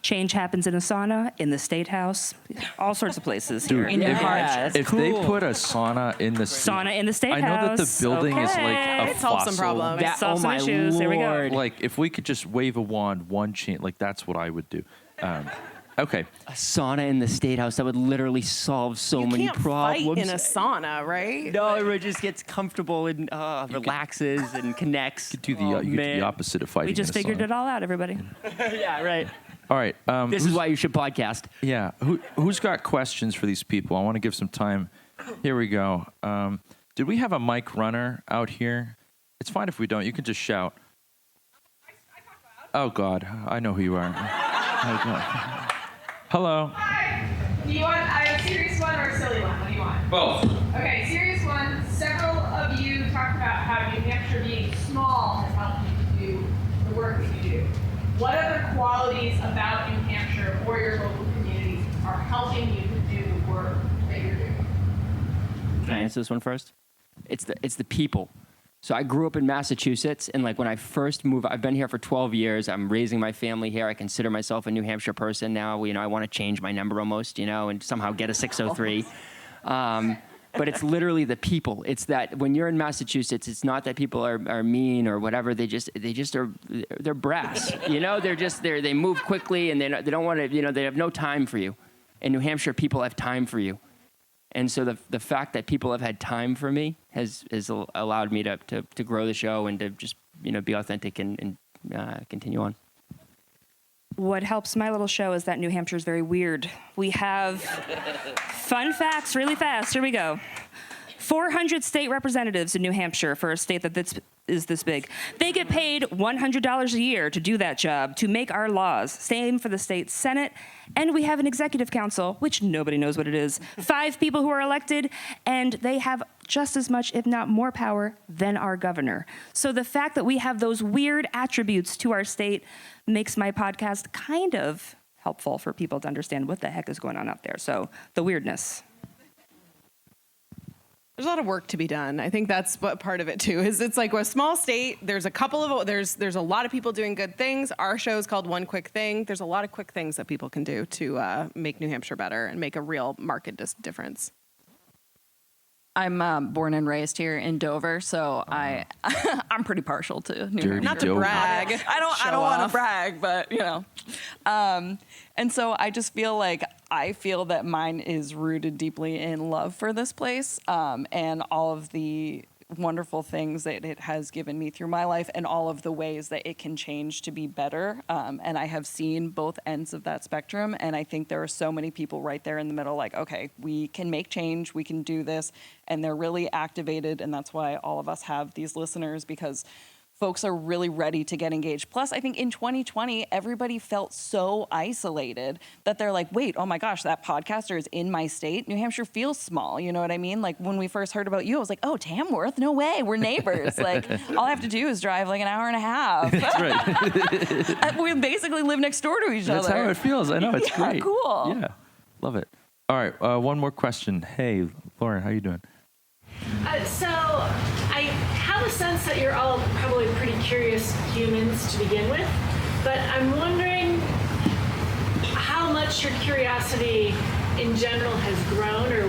Change happens in a sauna, in the State House, all sorts of places here. Dude, In your yeah. heart. That's If cool. they put a sauna in the Sauna in the State I know that the House. building is like Okay. a It solves some fossil. problems. That- Solve oh some my issues. Here we go. Lord. Like if we could just wave a wand, one chain, like that's what I would do. Okay. A sauna in the State House, that would literally solve so You many can't problems. fight in a sauna, right? No, everyone just gets comfortable and relaxes and connects. You could do the opposite of fighting. We just figured it all out, everybody. Yeah, right. All right. This is why you should podcast. Yeah. Who's got questions for these people? I want to give some time. Here we go. Did we have a mic runner out here? It's fine if we don't. You can just shout. Oh, God. I know who you are. Oh, God. Hello. Hi. Do you want a serious one or a silly one? What do you want? Both. Okay, serious one. Several of you talked about how New Hampshire being small has helped you to do the work that you do. What other qualities about New Hampshire or your local communities are helping you to do the work that you're doing? Can I answer this one first? It's the people. So I grew up in Massachusetts, and like when I first moved, I've been here for 12 years. I'm raising my family here. I consider myself a New Hampshire person now. I want to change my number almost, and somehow get a 603. But it's literally the people. It's that when you're in Massachusetts, it's not that people are mean or whatever. They just they're brass. They move quickly, and they don't want to. They have no time for you. In New Hampshire, people have time for you. And so the fact that people have had time for me has allowed me to grow the show and to just be authentic and continue on. What helps my little show is that New Hampshire is very weird. We have fun facts really fast. Here we go. 400 state representatives in New Hampshire for a state that is this big. They get paid $100 a year to do that job, to make our laws. Same for the state Senate. And we have an executive council, which nobody knows what it is. 5 people who are elected, and they have just as much, if not more power than our governor. So the fact that we have those weird attributes to our state makes my podcast kind of helpful for people to understand what the heck is going on out there. So the weirdness. There's a lot of work to be done. I think that's what part of it too is. It's like a small state. There's a lot of people doing good things. Our show is called One Quick Thing. There's a lot of quick things that people can do to make New Hampshire better and make a real market difference. I'm born and raised here in Dover, so I'm pretty partial to New Dirty Hampshire. Not to Dover. brag. I Show don't want to off. brag, but and so I just feel like that mine is rooted deeply in love for this place, and all of the wonderful things that it has given me through my life and all of the ways that it can change to be better. And I have seen both ends of that spectrum. And I think there are so many people right there in the middle, like, okay, we can make change, we can do this. And they're really activated. And that's why all of us have these listeners, because folks are really ready to get engaged. Plus, I think in 2020, everybody felt so isolated that they're like, wait, oh my gosh, that podcaster is in my state. New Hampshire feels small, you know what I mean? Like when we first heard about you, I was like, oh, Tamworth, no way, we're neighbors. Like all I have to do is drive like an hour and a half. That's right. We basically live next door to each That's other. how it feels. I know. It's Yeah, great. cool. Yeah. Love it. All right. One more question. Hey, Lauren, how you doing? So I have a sense that you're all probably pretty curious humans to begin with, but I'm wondering how much your curiosity in general has grown, or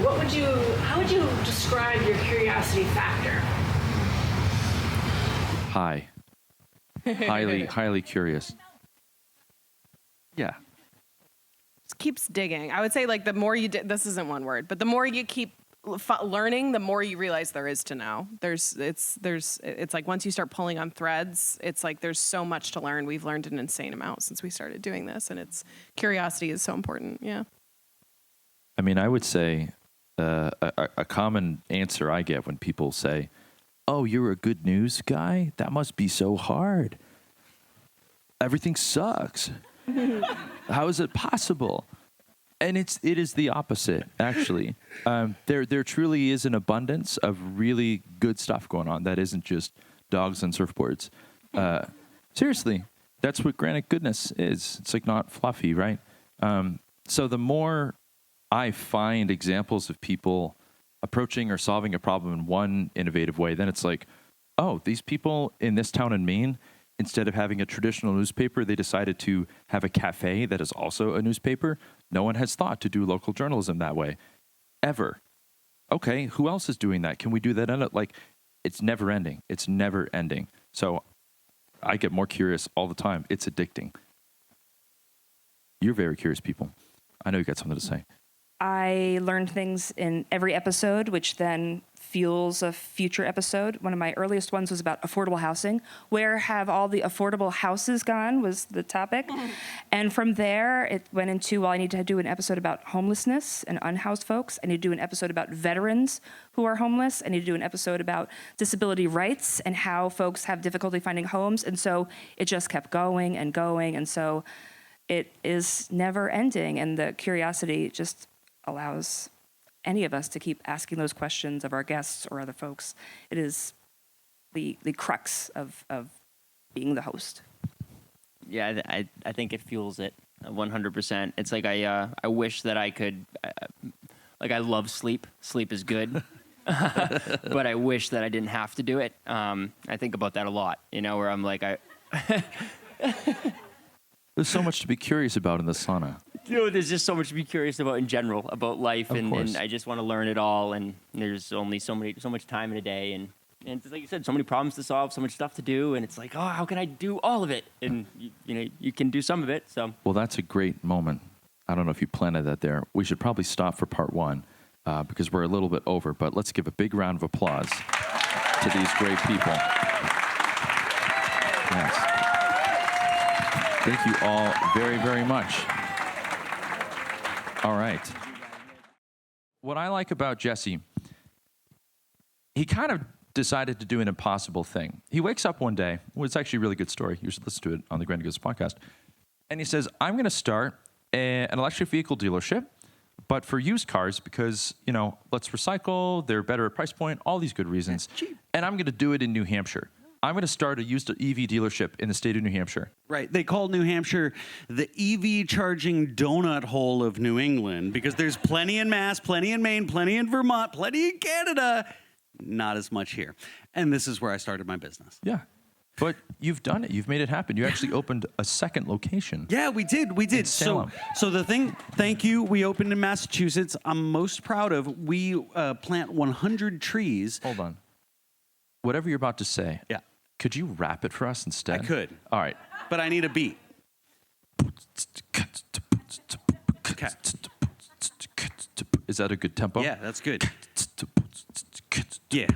how would you describe your curiosity factor? High. Highly curious. Yeah. Just keeps digging. I would say like the more you this isn't one word, but the more you keep learning, the more you realize there is to know. It's like once you start pulling on threads, it's like there's so much to learn. We've learned an insane amount since we started doing this, and curiosity is so important. Yeah. I mean, I would say a common answer I get when people say, "Oh, you're a good news guy? That must be so hard. Everything sucks. How is it possible?" And it is the opposite, actually. There truly is an abundance of really good stuff going on that isn't just dogs and surfboards. Seriously, that's what Granite Goodness is. It's like not fluffy, right? So the more I find examples of people approaching or solving a problem in one innovative way, then it's like, oh, these people in this town in Maine, instead of having a traditional newspaper, they decided to have a cafe that is also a newspaper. No one has thought to do local journalism that way, ever. Okay, who else is doing that? Can we do that? Like, it's never ending. It's never ending. So I get more curious all the time. It's addicting. You're very curious people. I know you got something to say. I learned things in every episode, which then fuels a future episode. One of my earliest ones was about affordable housing. Where have all the affordable houses gone was the topic. And from there, it went into, well, I need to do an episode about homelessness and unhoused folks. I need to do an episode about veterans who are homeless. I need to do an episode about disability rights and how folks have difficulty finding homes. And so it just kept going and going. And so it is never ending. And the curiosity just allows any of us to keep asking those questions of our guests or other folks. It is the crux of being the host. Yeah, I think it fuels it 100%. It's like I wish that I could, like I love sleep. Sleep is good. But I wish that I didn't have to do it. I think about that a lot, where I'm like, There's so much to be curious about in the sauna. There's just so much to be curious about in general, about life, and I just want to learn it all. And there's only so much time in a day, and like you said, so many problems to solve, so much stuff to do, and it's like, oh, how can I do all of it? And you can do some of it. So well, that's a great moment. I don't know if you planted that there. We should probably stop for part one because we're a little bit over. But let's give a big round of applause to these great people. Yes. Thank you all very, very much. All right. What I like about Jesse, he kind of decided to do an impossible thing. He wakes up one day. Well, it's actually a really good story. You should listen to it on the Granite Goodness podcast. And he says, I'm going to start an electric vehicle dealership, but for used cars because, let's recycle. They're better at price point, all these good reasons. And I'm going to do it in New Hampshire. I'm going to start a used EV dealership in the state of New Hampshire. Right. They call New Hampshire the EV charging donut hole of New England because there's plenty in Mass, plenty in Maine, plenty in Vermont, plenty in Canada, not as much here. And this is where I started my business. Yeah. But you've done it. You've made it happen. You actually opened a second location. Yeah, we did. In Salem. So the thing, thank you. We opened in Massachusetts. I'm most proud of. We plant 100 trees. Hold on. Whatever you're about to say. Yeah. Could you rap it for us instead? I could. All right. But I need a beat. Okay. Is that a good tempo? Yeah, that's good. Yeah.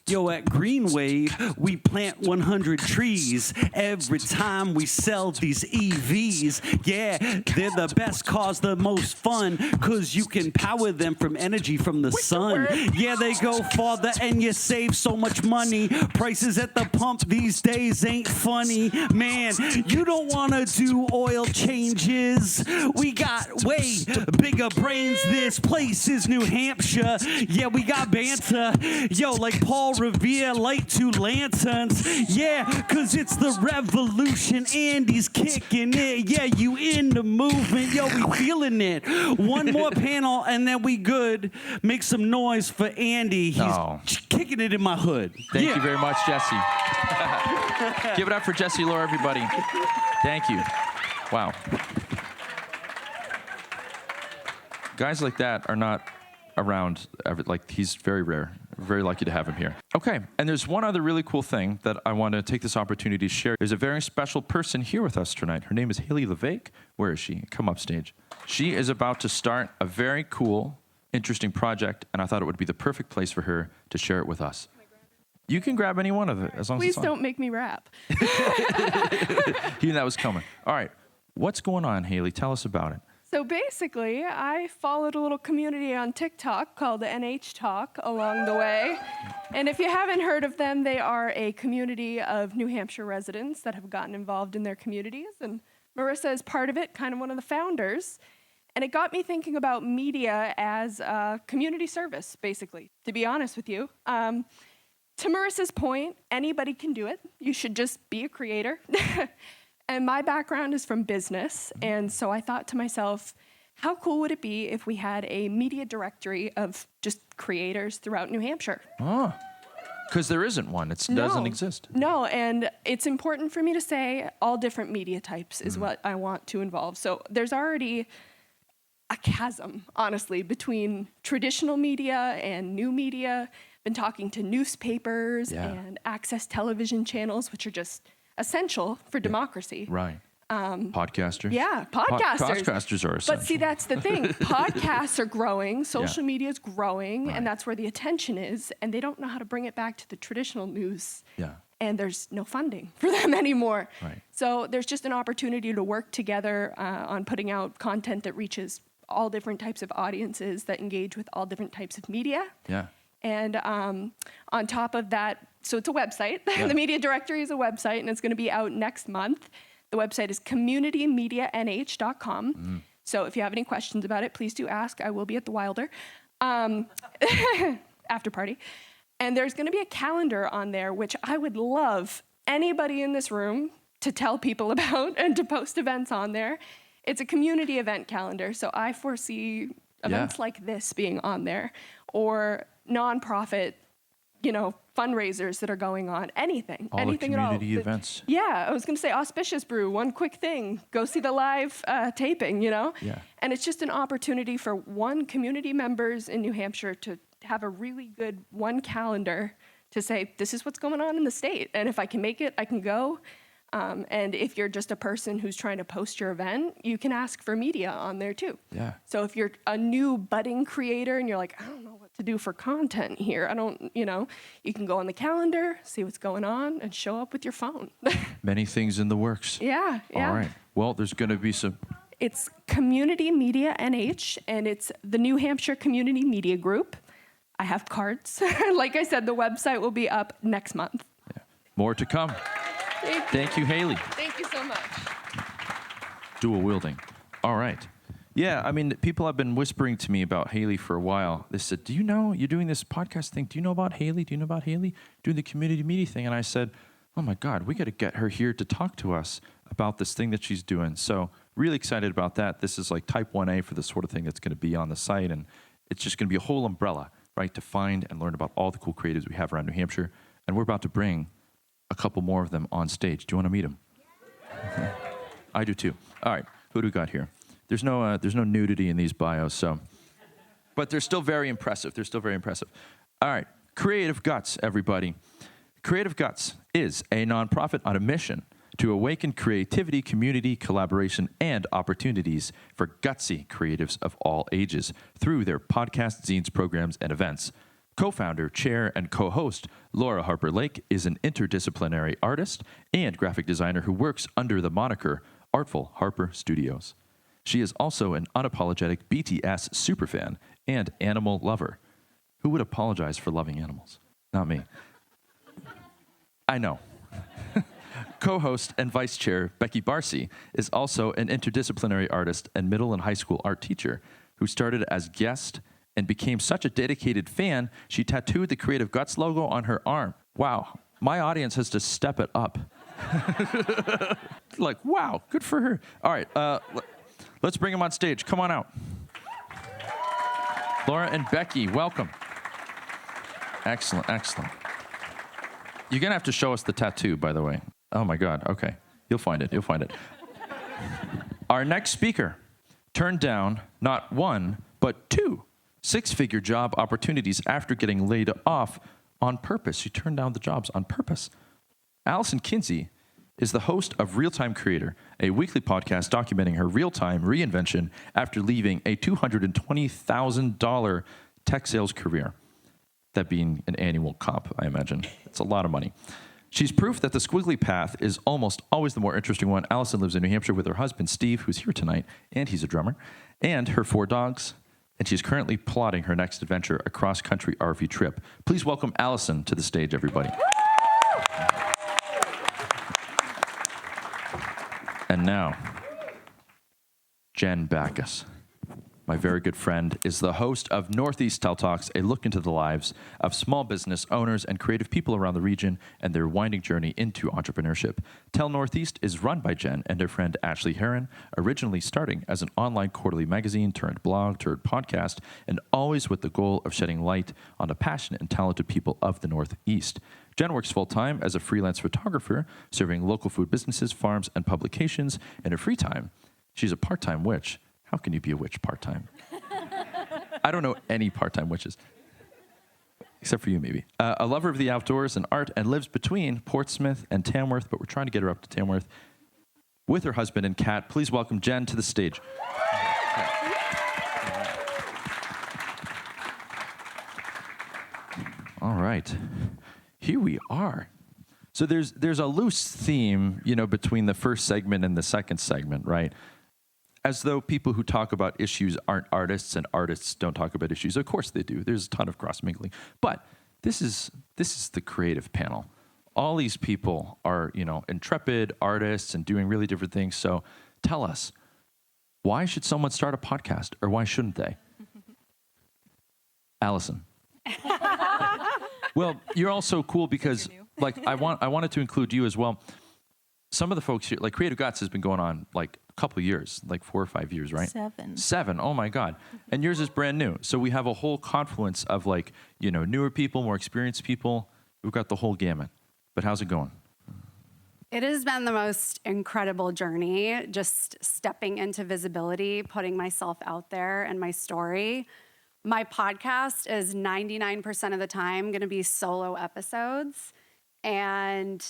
Yo, at Greenway, we plant 100 trees every time we sell these EVs. Yeah, they're the best cause, the most fun, because you can power them from energy from the sun. Yeah, they go farther and you save so much money. Prices at the pump these days ain't funny. Man, you don't want to do oil changes. We got way bigger brains. This place is New Hampshire. Yeah, we got banter. Yo, like Paul Revere, light two lanterns. Yeah, cause it's the revolution. Andy's kicking it. Yeah, you in the movement. Yo, we feeling it. One more panel and then we good. Make some noise for Andy. He's kicking it in my hood. Thank you very much, Jesse. Give it up for Jesse Lohr, everybody. Thank you. Wow. Guys like that are not around. Like, he's very rare. Very lucky to have him here. Okay, and there's one other really cool thing that I want to take this opportunity to share. There's a very special person here with us tonight. Her name is Haley Levesque. Where is she? Come up stage. She is about to start a very cool, interesting project, and I thought it would be the perfect place for her to share it with us. You can grab any one of it as long as it's on. Please don't make me rap. You knew that was coming. All right, what's going on, Haley? Tell us about it. So basically, I followed a little community on TikTok called the NH Talk along the way. And if you haven't heard of them, they are a community of New Hampshire residents that have gotten involved in their communities. And Marissa is part of it, kind of one of the founders. And it got me thinking about media as a community service, basically, to be honest with you. To Marissa's point, anybody can do it. You should just be a creator. And my background is from business. And so I thought to myself, how cool would it be if we had a media directory of just creators throughout New Hampshire? Oh, because there isn't one. It doesn't exist. No, and it's important for me to say all different media types is what I want to involve. So there's already a chasm, honestly, between traditional media and new media. Been talking to newspapers and access television channels, which are just essential for democracy. Right. Podcasters? Yeah, podcasters. Podcasters are essential. But see, that's the thing. Podcasts are growing, social media is growing, and that's where the attention is, and they don't know how to bring it back to the traditional news. Yeah. And there's no funding for them anymore. Right. So there's just an opportunity to work together on putting out content that reaches all different types of audiences that engage with all different types of media. Yeah. And on top of that, so it's a website. Yeah. The media directory is a website, and it's going to be out next month. The website is communitymedianh.com. So if you have any questions about it, please do ask. I will be at the Wilder after party. And there's going to be a calendar on there, which I would love anybody in this room to tell people about and to post events on there. It's a community event calendar, so I foresee events like this being on there, or nonprofit, fundraisers that are going on, anything at all. Community events. Yeah, I was going to say Auspicious Brew, one quick thing, go see the live taping, Yeah. And it's just an opportunity for community members in New Hampshire to have a really good one calendar to say, this is what's going on in the state. And if I can make it, I can go. And if you're just a person who's trying to post your event, you can ask for media on there too. Yeah. So if you're a new budding creator and you're like, I don't know what to do for content here, you can go on the calendar, see what's going on, and show up with your phone. Many things in the works. Yeah. All right. Well, there's going to be some. It's Community Media NH, and it's the New Hampshire Community Media Group. I have cards. Like I said, the website will be up next month. Yeah. More to come. Thank you, Haley. Thank you so much. Dual wielding. All right. Yeah, I mean, people have been whispering to me about Haley for a while. They said, do you know, you're doing this podcast thing. Do you know about Haley? Do you know about Haley? Doing the community media thing. And I said, oh my God, we got to get her here to talk to us about this thing that she's doing. So really excited about that. This is like type 1A for the sort of thing that's going to be on the site. And it's just going to be a whole umbrella, right, to find and learn about all the cool creatives we have around New Hampshire. And we're about to bring a couple more of them on stage. Do you want to meet them? Okay. I do too. All right, who do we got here? There's no nudity in these bios, but they're still very impressive. All right, Creative Guts, everybody. Creative Guts is a nonprofit on a mission to awaken creativity, community, collaboration, and opportunities for gutsy creatives of all ages through their podcasts, zines, programs, and events. Co-founder, chair, and co-host Laura Harper Lake is an interdisciplinary artist and graphic designer who works under the moniker Artful Harper Studios. She is also an unapologetic BTS superfan and animal lover. Who would apologize for loving animals? Not me. I know. Co-host and vice chair Becky Barcy is also an interdisciplinary artist and middle and high school art teacher who started as guest and became such a dedicated fan, she tattooed the Creative Guts logo on her arm. Wow, my audience has to step it up. Like, wow, good for her. All right, let's bring them on stage. Come on out. Laura and Becky, welcome. Excellent. You're going to have to show us the tattoo, by the way. Oh, my God. Okay. You'll find it. Our next speaker turned down not one, but two six-figure job opportunities after getting laid off on purpose. She turned down the jobs on purpose. Allison Kinsey is the host of Real-Time Creator, a weekly podcast documenting her real-time reinvention after leaving a $220,000 tech sales career. That being an annual comp, I imagine. It's a lot of money. She's proof that the squiggly path is almost always the more interesting one. Allison lives in New Hampshire with her husband, Steve, who's here tonight, and he's a drummer, and her 4 dogs, and she's currently plotting her next adventure, a cross-country RV trip. Please welcome Allison to the stage, everybody. And now, Jen Backus. my very good friend, is the host of Northeast Tell Talks, a look into the lives of small business owners and creative people around the region and their winding journey into entrepreneurship. Tell Northeast is run by Jen and her friend Ashley Heron, originally starting as an online quarterly magazine turned blog turned podcast, and always with the goal of shedding light on the passionate and talented people of the Northeast. Jen works full-time as a freelance photographer, serving local food businesses, farms, and publications. In her free time, she's a part-time witch. How can you be a witch part-time? I don't know any part-time witches, except for you maybe. A lover of the outdoors and art, and lives between Portsmouth and Tamworth, but we're trying to get her up to Tamworth with her husband and cat. Please welcome Jen to the stage. All right, here we are. So there's a loose theme, between the first segment and the second segment, right? As though people who talk about issues aren't artists and artists don't talk about issues. Of course they do. There's a ton of cross-mingling. But this is the creative panel. All these people are, intrepid artists and doing really different things. So tell us, why should someone start a podcast, or why shouldn't they? Allison. Well, you're also cool because, I wanted to include you as well. Some of the folks here, like Creative Guts has been going on a couple of years, 4 or 5 years, right? 7. Oh my God. And yours is brand new. So we have a whole confluence of newer people, more experienced people. We've got the whole gamut. But how's it going? It has been the most incredible journey, just stepping into visibility, putting myself out there and my story. My podcast is 99% of the time going to be solo episodes. And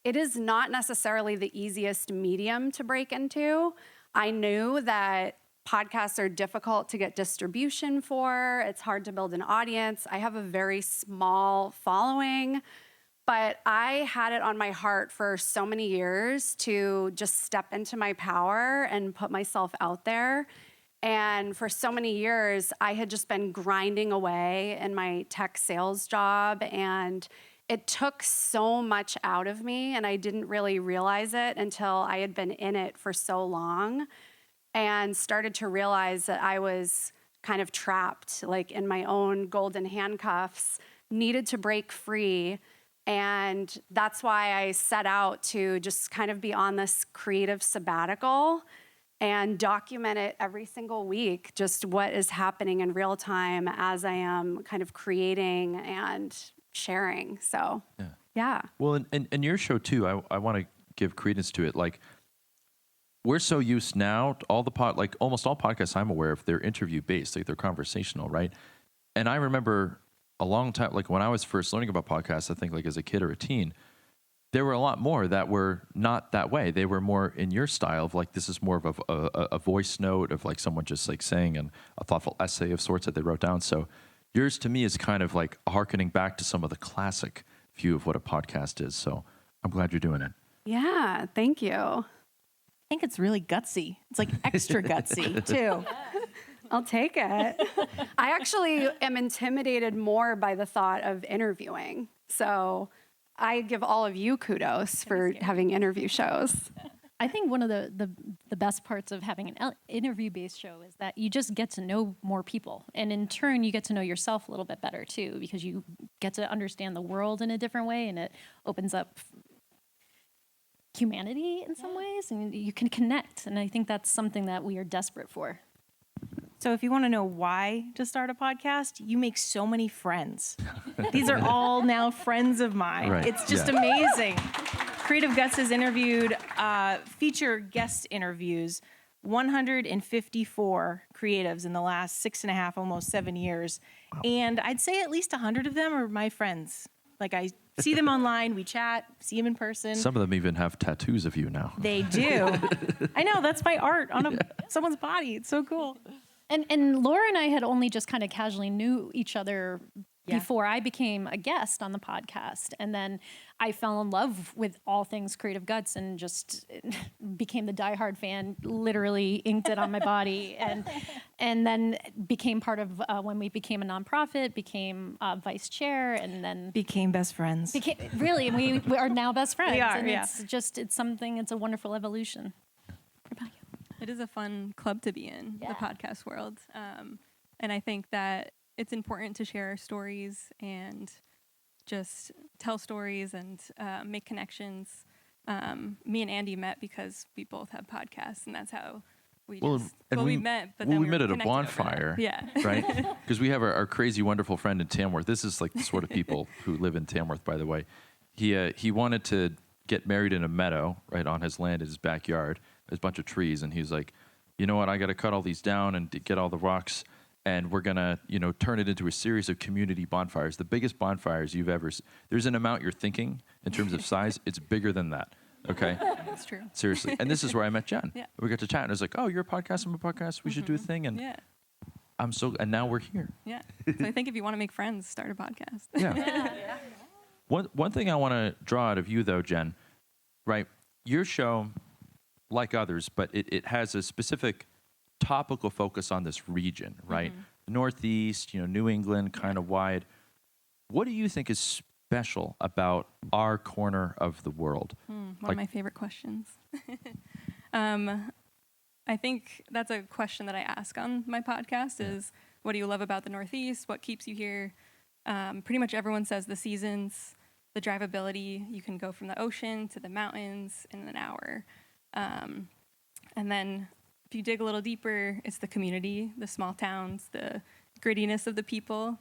it is not necessarily the easiest medium to break into. I knew that podcasts are difficult to get distribution for. It's hard to build an audience. I have a very small following, but I had it on my heart for so many years to just step into my power and put myself out there. And for so many years, I had just been grinding away in my tech sales job, and it took so much out of me, and I didn't really realize it until I had been in it for so long and started to realize that I was kind of trapped, in my own golden handcuffs, needed to break free. And that's why I set out to just kind of be on this creative sabbatical and document it every single week, just what is happening in real time as I am kind of creating and sharing. So, yeah. Well, and your show too, I want to give credence to it. We're so used now to all the almost all podcasts I'm aware of, they're interview based, they're conversational, right? And I remember a long time, when I was first learning about podcasts, I think as a kid or a teen, there were a lot more that were not that way. They were more in your style of this is more of a voice note of someone just saying a thoughtful essay of sorts that they wrote down. So yours to me is kind of harkening back to some of the classic view of what a podcast is. So I'm glad you're doing it. Yeah, thank you. I think it's really gutsy. It's extra gutsy too. I'll take it. I actually am intimidated more by the thought of interviewing. So I give all of you kudos for having interview shows. I think one of the best parts of having an interview-based show is that you just get to know more people. And in turn, you get to know yourself a little bit better, too, because you get to understand the world in a different way, and it opens up humanity in some ways, and you can connect. And I think that's something that we are desperate for. So if you want to know why to start a podcast, you make so many friends. These are all now friends of mine. Right. It's just amazing. Creative Guts has interviewed, feature guest interviews, 154 creatives in the last 6.5, almost 7 years. Wow. And I'd say at least 100 of them are my friends. I see them online, we chat, see them in person. Some of them even have tattoos of you now. They do. I know, that's my art on someone's body. It's so cool. And Laura and I had only just kind of casually knew each other before I became a guest on the podcast. And then I fell in love with all things Creative Guts and just became the diehard fan, literally inked it on my body. And then became part of, when we became a nonprofit, became vice chair, and then became best friends. Really, and we are now best friends. We are, and yeah. it's a wonderful evolution. What about you? It is a fun club to be in, the podcast world. And I think that it's important to share our stories and just tell stories and make connections. Me and Andy met because we both have podcasts, and that's how we we met. But then we we met were at a connected over bonfire. that. Yeah. Right? Because we have our crazy, wonderful friend in Tamworth. This is like the sort of people who live in Tamworth, by the way. He wanted to get married in a meadow, right, on his land in his backyard. There's a bunch of trees, and he's like, you know what, I got to cut all these down and get all the rocks, and we're going to, turn it into a series of community bonfires, the biggest bonfires you've ever seen. There's an amount you're thinking in terms of size. It's bigger than that, okay? That's true. Seriously. And this is where I met Jen. Yeah. We got to chat, and I was like, oh, you're a podcast, I'm a podcast, we should do a thing, and Yeah. and now we're here. Yeah. So I think if you want to make friends, start a podcast. Yeah. One thing I want to draw out of you, though, Jen, right? Your show, like others, but it has a specific topical focus on this region, right? The Northeast, New England, kind of wide. What do you think is special about our corner of the world? One of my favorite questions. I think that's a question that I ask on my podcast is, what do you love about the Northeast? What keeps you here? Pretty much everyone says the seasons, the drivability. You can go from the ocean to the mountains in an hour. And then if you dig a little deeper, it's the community, the small towns, the grittiness of the people.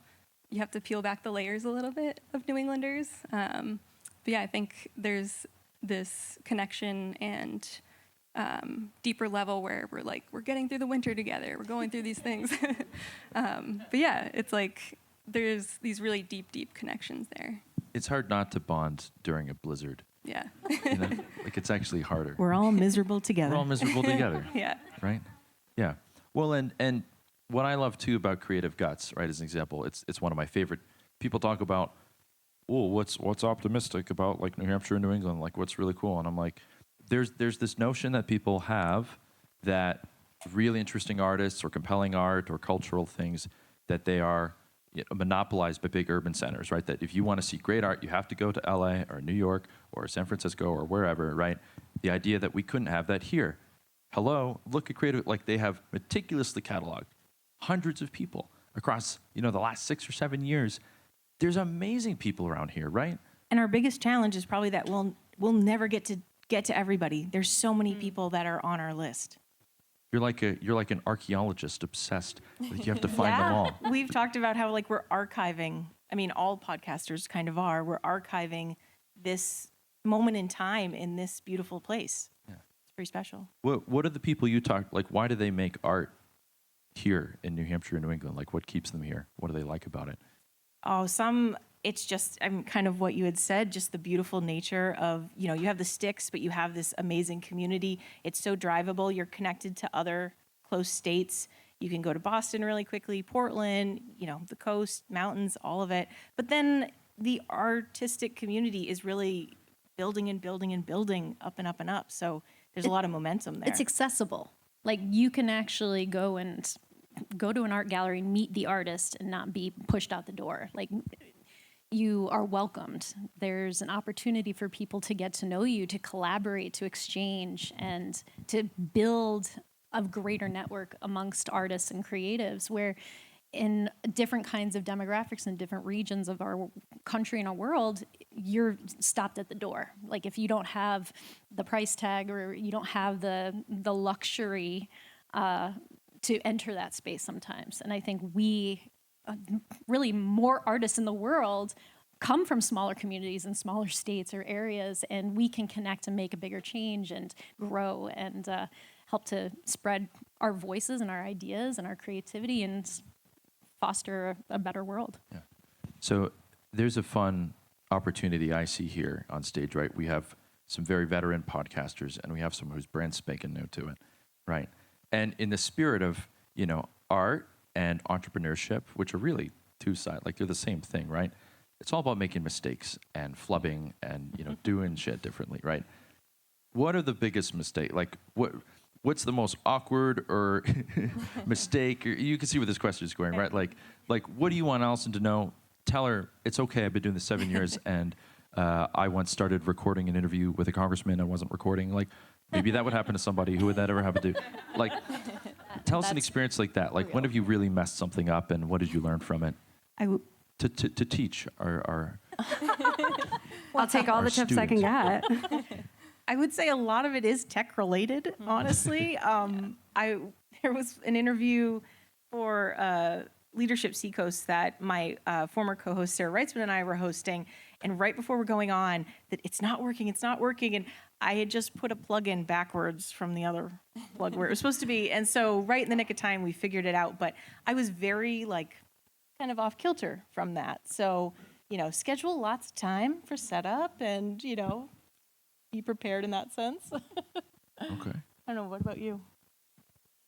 You have to peel back the layers a little bit of New Englanders. But yeah, I think there's this connection and deeper level where we're getting through the winter together. We're going through these things. But yeah, it's like there's these really deep connections there. It's hard not to bond during a blizzard. Yeah. Like it's actually harder. We're all miserable together. We're all miserable together. Yeah. Right? Yeah. Well, and what I love too about Creative Guts, right, as an example, it's one of my favorite. People talk about, what's optimistic about like New Hampshire and New England, like what's really cool, and I'm like, there's this notion that people have that really interesting artists or compelling art or cultural things that they are monopolized by big urban centers, right? That if you want to see great art, you have to go to LA or New York or San Francisco or wherever, right? The idea that we couldn't have that here. Hello, look at Creative, like they have meticulously cataloged hundreds of people across, the last 6 or 7 years. There's amazing people around here, right? And our biggest challenge is probably that we'll never get to everybody. There's so many people that are on our list. You're like an archaeologist obsessed. Like you have to find them all. We've talked about how like we're archiving. I mean, all podcasters kind of are. We're archiving this moment in time in this beautiful place. Yeah. It's pretty special. What are the people you talk, like why do they make art here in New Hampshire and New England? Like what keeps them here? What do they like about it? Oh, it's just kind of what you had said, just the beautiful nature of, you have the sticks, but you have this amazing community. It's so drivable. You're connected to other close states. You can go to Boston really quickly, Portland, the coast, mountains, all of it. But then the artistic community is really building and building and building up and up and up. So there's a lot of momentum there. It's accessible. Like you can actually go to an art gallery and meet the artist and not be pushed out the door. Like you are welcomed. There's an opportunity for people to get to know you, to collaborate, to exchange, and to build a greater network amongst artists and creatives where in different kinds of demographics and different regions of our country and our world, you're stopped at the door. Like if you don't have the price tag or you don't have the luxury to enter that space sometimes. And I think really more artists in the world come from smaller communities and smaller states or areas, and we can connect and make a bigger change and grow and help to spread our voices and our ideas and our creativity and foster a better world. Yeah. So there's a fun opportunity I see here on stage, right? We have some very veteran podcasters, and we have someone who's brand spanking new to it, right? And in the spirit of, art and entrepreneurship, which are really two sides, like they're the same thing, right? It's all about making mistakes and flubbing and, doing shit differently, right? What are the biggest mistakes? Like what's the most awkward or mistake? Or, you can see where this question is going, right? Like what do you want Allison to know? Tell her it's okay. I've been doing this 7 years and I once started recording an interview with a congressman. I wasn't recording. Like, maybe that would happen to somebody. Who would that ever happen to? Like, tell us an experience like that. Like, when have you really messed something up, and what did you learn from it? To teach our I'll take all our the tips I can get. I would say a lot of it is tech related, honestly. There was an interview for Leadership Seacoast that my former co-host Sarah Reitzman and I were hosting, and right before we're going on, that it's not working, and I had just put a plug in backwards from the other plug where it was supposed to be, and so right in the nick of time we figured it out. But I was very kind of off kilter from that. So schedule lots of time for setup, and be prepared in that sense. Okay. I don't know. What about you?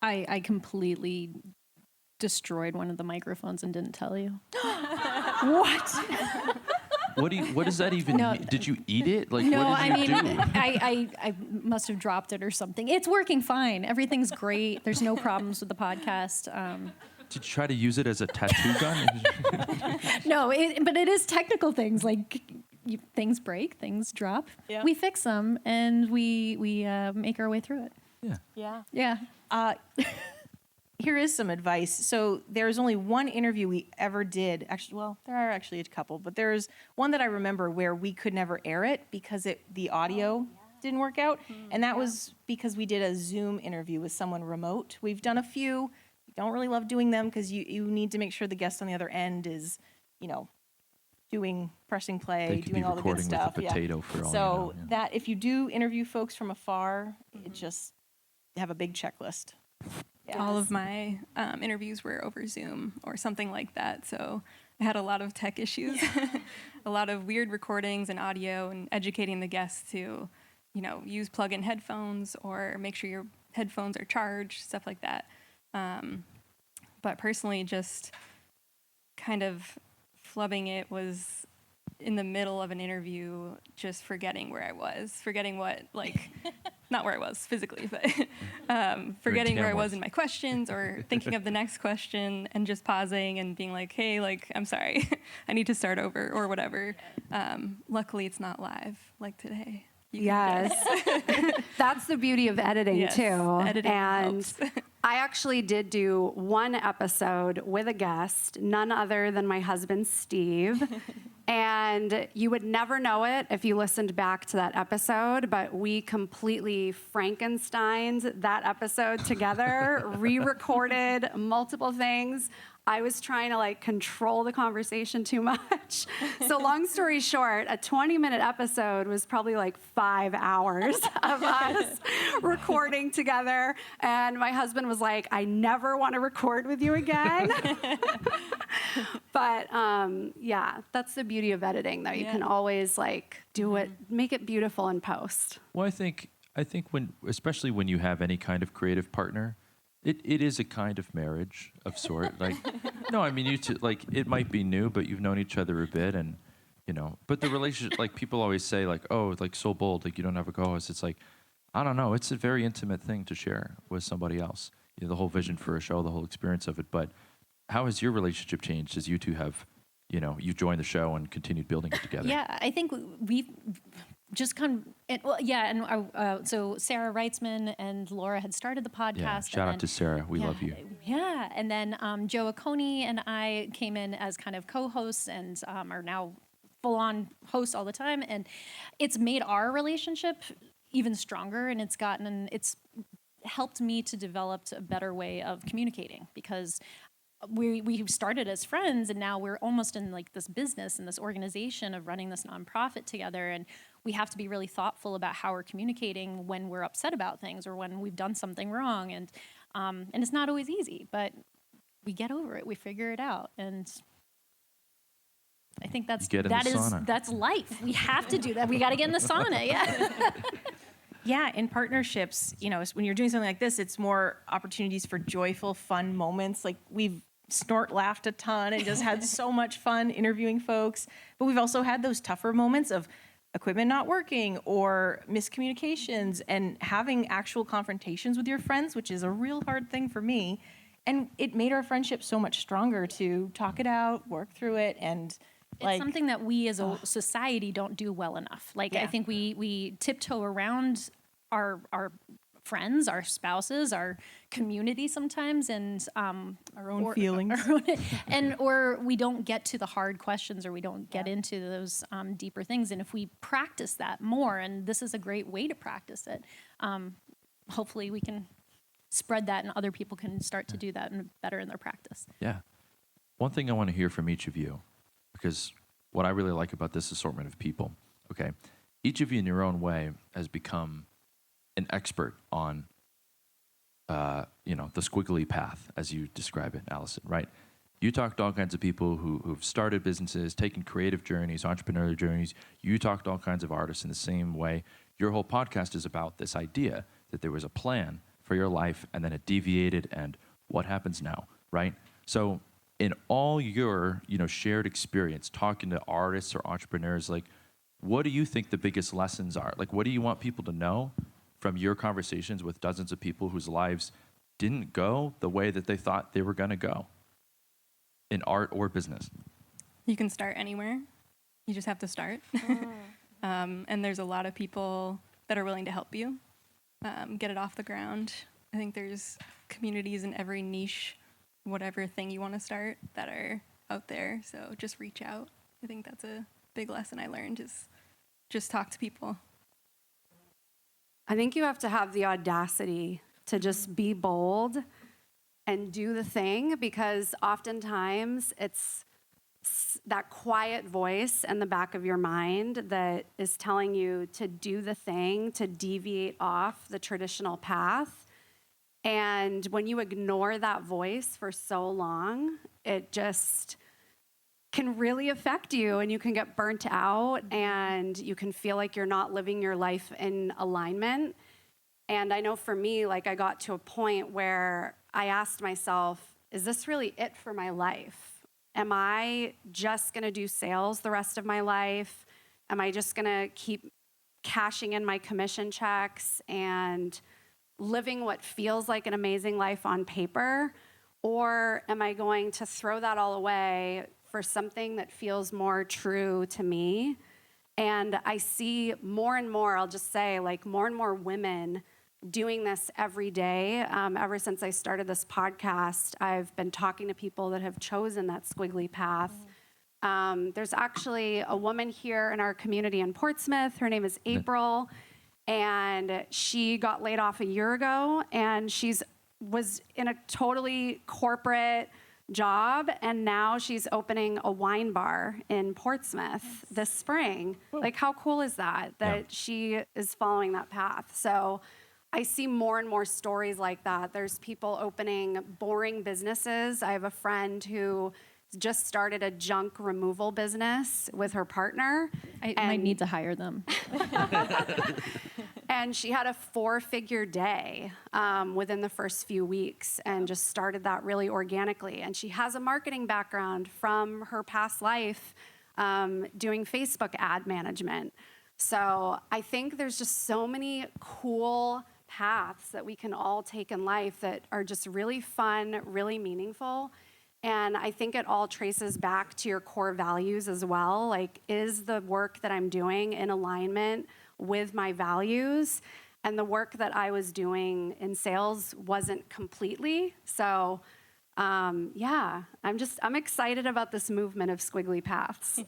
I completely destroyed one of the microphones and didn't tell you. What? What does that even mean? Did you eat it? Like, No, what did you do? I must have dropped it or something. It's working fine. Everything's great. There's no problems with the podcast. Did you try to use it as a tattoo gun? No, but it is technical things. Like, things break, things drop. Yeah. We fix them, and we make our way through it. Yeah. Yeah. Here is some advice. So there's only one interview we ever did. Actually, well, there are actually a couple, but there's one that I remember where we could never air it because the audio didn't work out. And that was because we did a Zoom interview with someone remote. We've done a few. We don't really love doing them because you need to make sure the guest on the other end is, pressing play, They could doing be all the good recording with a stuff. potato for all So you know, yeah. that if you do interview folks from afar, it just have a big checklist. All of my interviews were over Zoom or something like that. So I had a lot of tech issues, a lot of weird recordings and audio, and educating the guests to, use plug-in headphones or make sure your headphones are charged, stuff like that. But personally, just kind of flubbing it was in the middle of an interview, just forgetting where I was, forgetting what, not where I was physically, but forgetting where I was in my questions or thinking of the next question and just pausing and being like, hey, I'm sorry, I need to start over or whatever. Luckily, it's not live like today. Yes. That's the beauty of editing, too. Editing and helps. I actually did do one episode with a guest, none other than my husband, Steve. And you would never know it if you listened back to that episode, but we completely Frankensteined that episode together, re-recorded multiple things. I was trying to control the conversation too much. So long story short, a 20-minute episode was probably 5 hours of us recording together. And my husband was like, I never want to record with you again. But yeah, that's the beauty of editing, though. You can always do it, make it beautiful in post. Well, I think especially when you have any kind of creative partner, it is a kind of marriage of sort. No, I mean, you two, it might be new, but you've known each other a bit, and but the relationship, people always say, oh, so bold, you don't have a co-host. It's I don't know. It's a very intimate thing to share with somebody else. The whole vision for a show, the whole experience of it. But how has your relationship changed as you two have, you joined the show and continued building it together? Yeah, I think we've just so Sarah Reitzman and Laura had started the podcast. Yeah, shout out to Sarah. We love you. Yeah, and then Joe Oconee and I came in as kind of co-hosts and are now full-on hosts all the time. And it's made our relationship even stronger, and it's helped me to develop a better way of communicating, because we started as friends, and now we're almost in this business and this organization of running this nonprofit together, and we have to be really thoughtful about how we're communicating when we're upset about things or when we've done something wrong, and it's not always easy, but we get over it, we figure it out, and I think that's life. We have to do that. We got to get in the sauna. Yeah. Yeah, in partnerships, when you're doing something like this, it's more opportunities for joyful, fun moments. We've laughed a ton and just had so much fun interviewing folks. But we've also had those tougher moments of equipment not working or miscommunications and having actual confrontations with your friends, which is a real hard thing for me. And it made our friendship so much stronger to talk it out, work through it, and It's something that we as a society don't do well enough. Like, I think we tiptoe around our friends, our spouses, our community sometimes, and Our own feelings. or we don't get to the hard questions, or we don't get into those deeper things. And if we practice that more, and this is a great way to practice it, hopefully we can spread that, and other people can start to do that and better in their practice. Yeah. One thing I want to hear from each of you, because what I really like about this assortment of people, okay, each of you in your own way has become an expert on, the squiggly path, as you describe it, Allison, right? You talk to all kinds of people who've started businesses, taken creative journeys, entrepreneurial journeys. You talk to all kinds of artists in the same way. Your whole podcast is about this idea that there was a plan for your life and then it deviated, and what happens now, right? So in all your, shared experience talking to artists or entrepreneurs, like, what do you think the biggest lessons are? Like, what do you want people to know from your conversations with dozens of people whose lives didn't go the way that they thought they were going to go in art or business? You can start anywhere. You just have to start. And there's a lot of people that are willing to help you get it off the ground. I think there's communities in every niche, whatever thing you want to start, that are out there. So just reach out. I think that's a big lesson I learned, is just talk to people. I think you have to have the audacity to just be bold and do the thing, because oftentimes it's that quiet voice in the back of your mind that is telling you to do the thing, to deviate off the traditional path. And when you ignore that voice for so long, it just can really affect you, and you can get burnt out, and you can feel like you're not living your life in alignment. And I know for me, like, I got to a point where I asked myself, is this really it for my life? Am I just going to do sales the rest of my life? Am I just going to keep cashing in my commission checks and living what feels like an amazing life on paper? Or am I going to throw that all away for something that feels more true to me? And I see more and more, I'll just say, like, more and more women doing this every day. Ever since I started this podcast, I've been talking to people that have chosen that squiggly path. There's actually a woman here in our community in Portsmouth. Her name is April, and she got laid off a year ago, and was in a totally corporate job, and now she's opening a wine bar in Portsmouth this spring. Like, how cool is that she is following that path? So I see more and more stories like that. There's people opening boring businesses. I have a friend who just started a junk removal business with her partner. I might need to hire them. And she had a 4-figure day within the first few weeks, and just started that really organically. And she has a marketing background from her past life doing Facebook ad management. So I think there's just so many cool paths that we can all take in life that are just really fun, really meaningful. And I think it all traces back to your core values as well. Like, is the work that I'm doing in alignment with my values? And the work that I was doing in sales wasn't completely. So I'm excited about this movement of squiggly paths.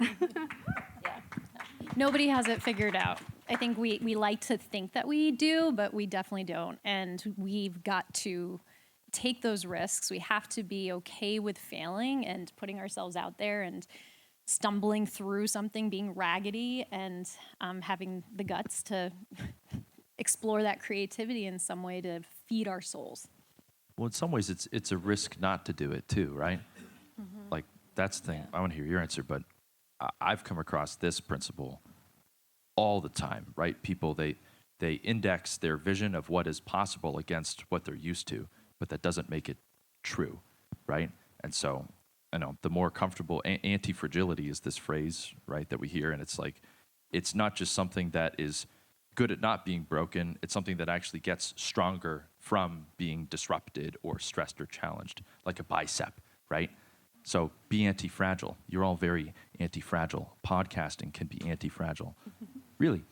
Nobody has it figured out. I think we like to think that we do, but we definitely don't. And we've got to take those risks. We have to be okay with failing and putting ourselves out there and stumbling through something, being raggedy, and having the guts to explore that creativity in some way to feed our souls. Well, in some ways, it's a risk not to do it too, right? Mm-hmm. Like, that's the thing. I want to hear your answer, but I've come across this principle all the time, right? People, they index their vision of what is possible against what they're used to, but that doesn't make it true, right? And so, the more comfortable, anti-fragility is this phrase, right, that we hear, and it's like, it's not just something that is good at not being broken, it's something that actually gets stronger from being disrupted or stressed or challenged, like a bicep, right? So be anti-fragile. You're all very anti-fragile. Podcasting can be anti-fragile. Really.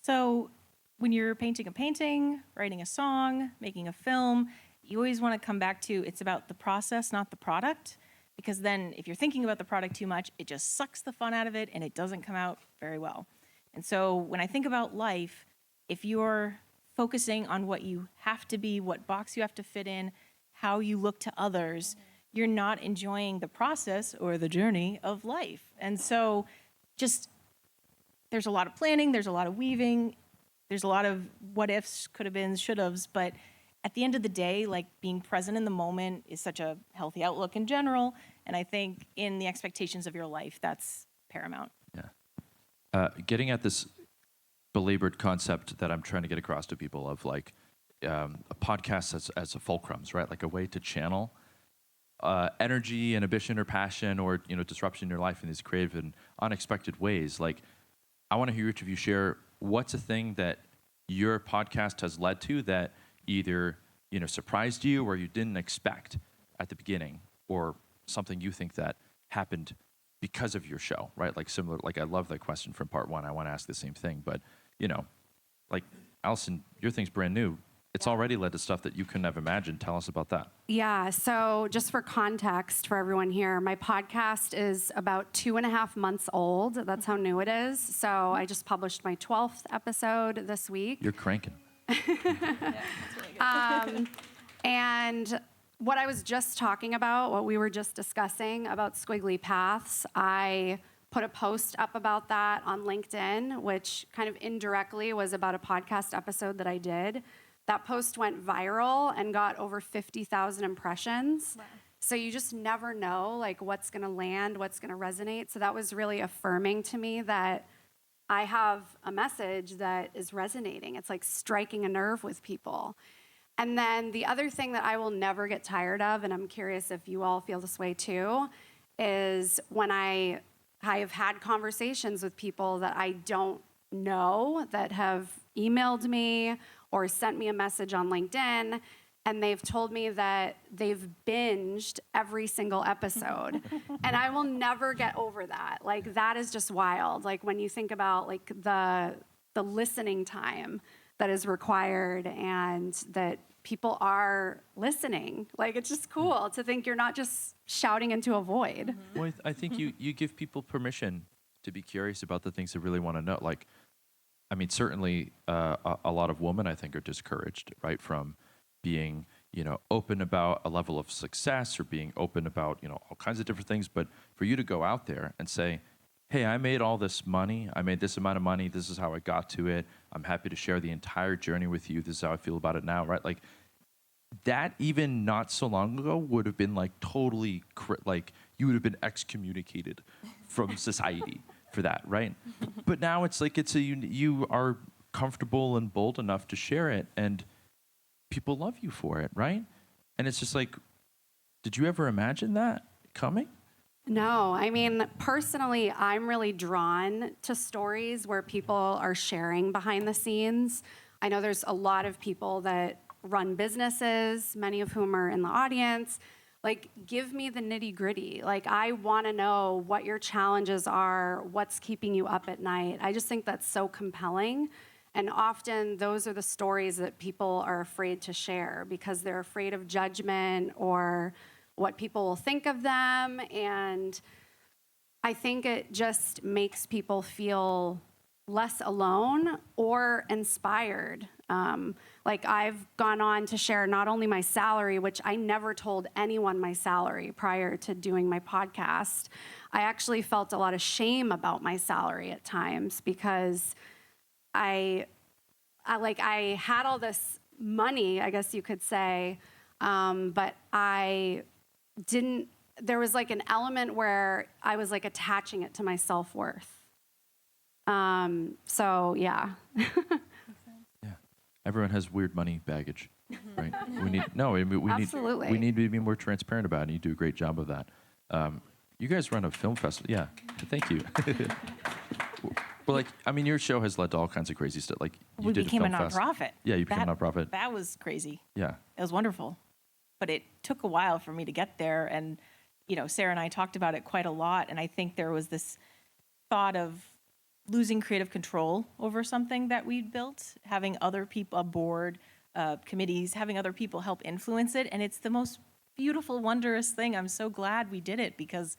So when you're painting a painting, writing a song, making a film, you always want to come back to it's about the process, not the product. Because then if you're thinking about the product too much, it just sucks the fun out of it and it doesn't come out very well. And so when I think about life, if you're focusing on what you have to be, what box you have to fit in, how you look to others, you're not enjoying the process or the journey of life. And so just there's a lot of planning, there's a lot of weaving, there's a lot of what ifs, could have been, should haves, but at the end of the day, like being present in the moment is such a healthy outlook in general. And I think in the expectations of your life, that's paramount. Yeah. Getting at this belabored concept that I'm trying to get across to people of like a podcast as a fulcrums, right? Like a way to channel energy and ambition or passion or, disruption in your life in these creative and unexpected ways. Like, I want to hear each of you share what's a thing that your podcast has led to that either, surprised you or you didn't expect at the beginning, or something you think that happened because of your show, right? Like similar, like I love that question from part one. I want to ask the same thing, but like Allison, your thing's brand new. It's already led to stuff that you couldn't have imagined. Tell us about that. Yeah, so just for context for everyone here, my podcast is about 2.5 months old. That's how new it is. So I just published my 12th episode this week. You're cranking. And what I was just talking about, what we were just discussing about squiggly paths, I put a post up about that on LinkedIn, which kind of indirectly was about a podcast episode that I did. That post went viral and got over 50,000 impressions. Wow. So you just never know like what's going to land, what's going to resonate. So that was really affirming to me that I have a message that is resonating. It's like striking a nerve with people. And then the other thing that I will never get tired of, and I'm curious if you all feel this way too, is when I have had conversations with people that I don't know that have emailed me or sent me a message on LinkedIn, and they've told me that they've binged every single episode. And I will never get over that. Like, that is just wild. Like, when you think about like the listening time that is required and that people are listening. Like, it's just cool to think you're not just shouting into a void. Well, I think you give people permission to be curious about the things they really want to know. Like, I mean, certainly a lot of women, I think, are discouraged, right, from being, open about a level of success or being open about, all kinds of different things. But for you to go out there and say, hey, I made all this money. I made this amount of money. This is how I got to it. I'm happy to share the entire journey with you. This is how I feel about it now, right? Like, that even not so long ago would have been like totally, like you would have been excommunicated from society for that, right? But now it's like you are comfortable and bold enough to share it, and people love you for it, right? And it's just like, did you ever imagine that coming? No, I mean, personally, I'm really drawn to stories where people are sharing behind the scenes. I know there's a lot of people that run businesses, many of whom are in the audience. Like, give me the nitty gritty. Like, I want to know what your challenges are, what's keeping you up at night. I just think that's so compelling. And often those are the stories that people are afraid to share because they're afraid of judgment or what people will think of them. And I think it just makes people feel less alone or inspired. Like, I've gone on to share not only my salary, which I never told anyone my salary prior to doing my podcast. I actually felt a lot of shame about my salary at times because I had all this money, I guess you could say, but I didn't, there was like an element where I was like attaching it to my self-worth. So yeah. Yeah. Everyone has weird money baggage, right? Absolutely. We need to be more transparent about it, and you do a great job of that. You guys run a film festival. Yeah. Thank you. Well, like, I mean, your show has led to all kinds of crazy stuff. Like, you We did became a film fest. nonprofit. Yeah, you became a nonprofit. That was crazy. Yeah. It was wonderful. But it took a while for me to get there. And Sarah and I talked about it quite a lot. And I think there was this thought of losing creative control over something that we'd built, having other people, a board, committees, having other people help influence it. And it's the most beautiful, wondrous thing. I'm so glad we did it because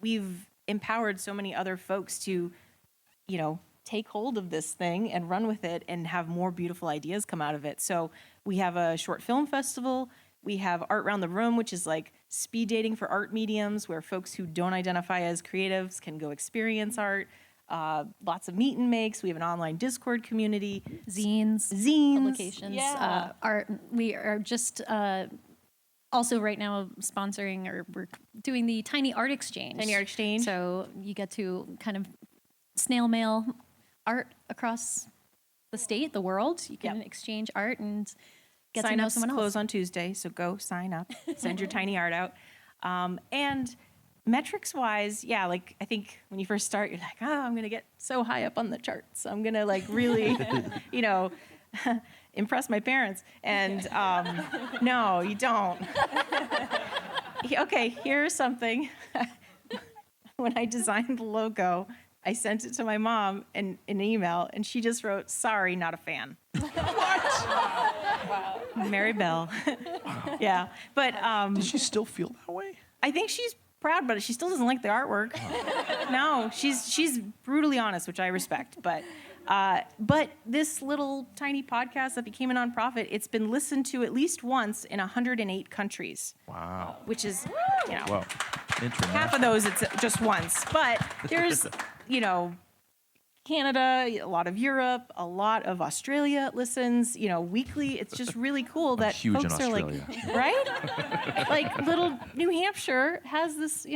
we've empowered so many other folks to, take hold of this thing and run with it and have more beautiful ideas come out of it. So we have a short film festival. We have Art Round the Room, which is like speed dating for art mediums where folks who don't identify as creatives can go experience art. Lots of meet and makes. We have an online Discord community. Zines. Publications. Yeah. Art. We are just also right now sponsoring, or we're doing the Tiny Art Exchange. Tiny Art Exchange. So you get to kind of snail mail art across the state, the world. You can exchange art and get to know someone else. Close on Tuesday, so go sign up. Send your tiny art out. And metrics wise, I think when you first start, you're like, I'm going to get so high up on the charts. I'm going to like really, impress my parents. And no, you don't. Okay, here's something. When I designed the logo, I sent it to my mom in an email, and she just wrote, "Sorry, not a fan." Wow. Mary Bell. Yeah, but does she still feel that way? I think she's proud, but she still doesn't like the artwork. No, she's brutally honest, which I respect. But this little tiny podcast that became a nonprofit, it's been listened to at least once in 108 countries. Wow. Which is, Whoa. half of those it's just once. But there's, Canada, a lot of Europe, a lot of Australia listens, weekly. It's just really cool that huge folks in are Australia. like, right? Like little New Hampshire has this,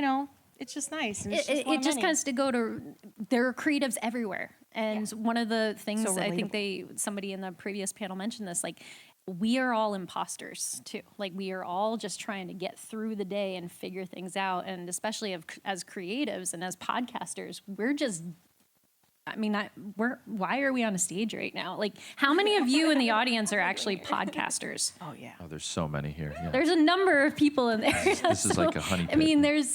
it's just nice. And It just has to go to, there are creatives everywhere. And one of the things So I think somebody in the previous panel mentioned this, like, we are all imposters too. Like, we are all just trying to get through the day and figure things out. And especially as creatives and as podcasters, we're just, why are we on a stage right now? Like, how many of you in the audience are actually podcasters? Oh, yeah. Oh, there's so many here. Yeah. There's a number of people in there. This is like a honey pit.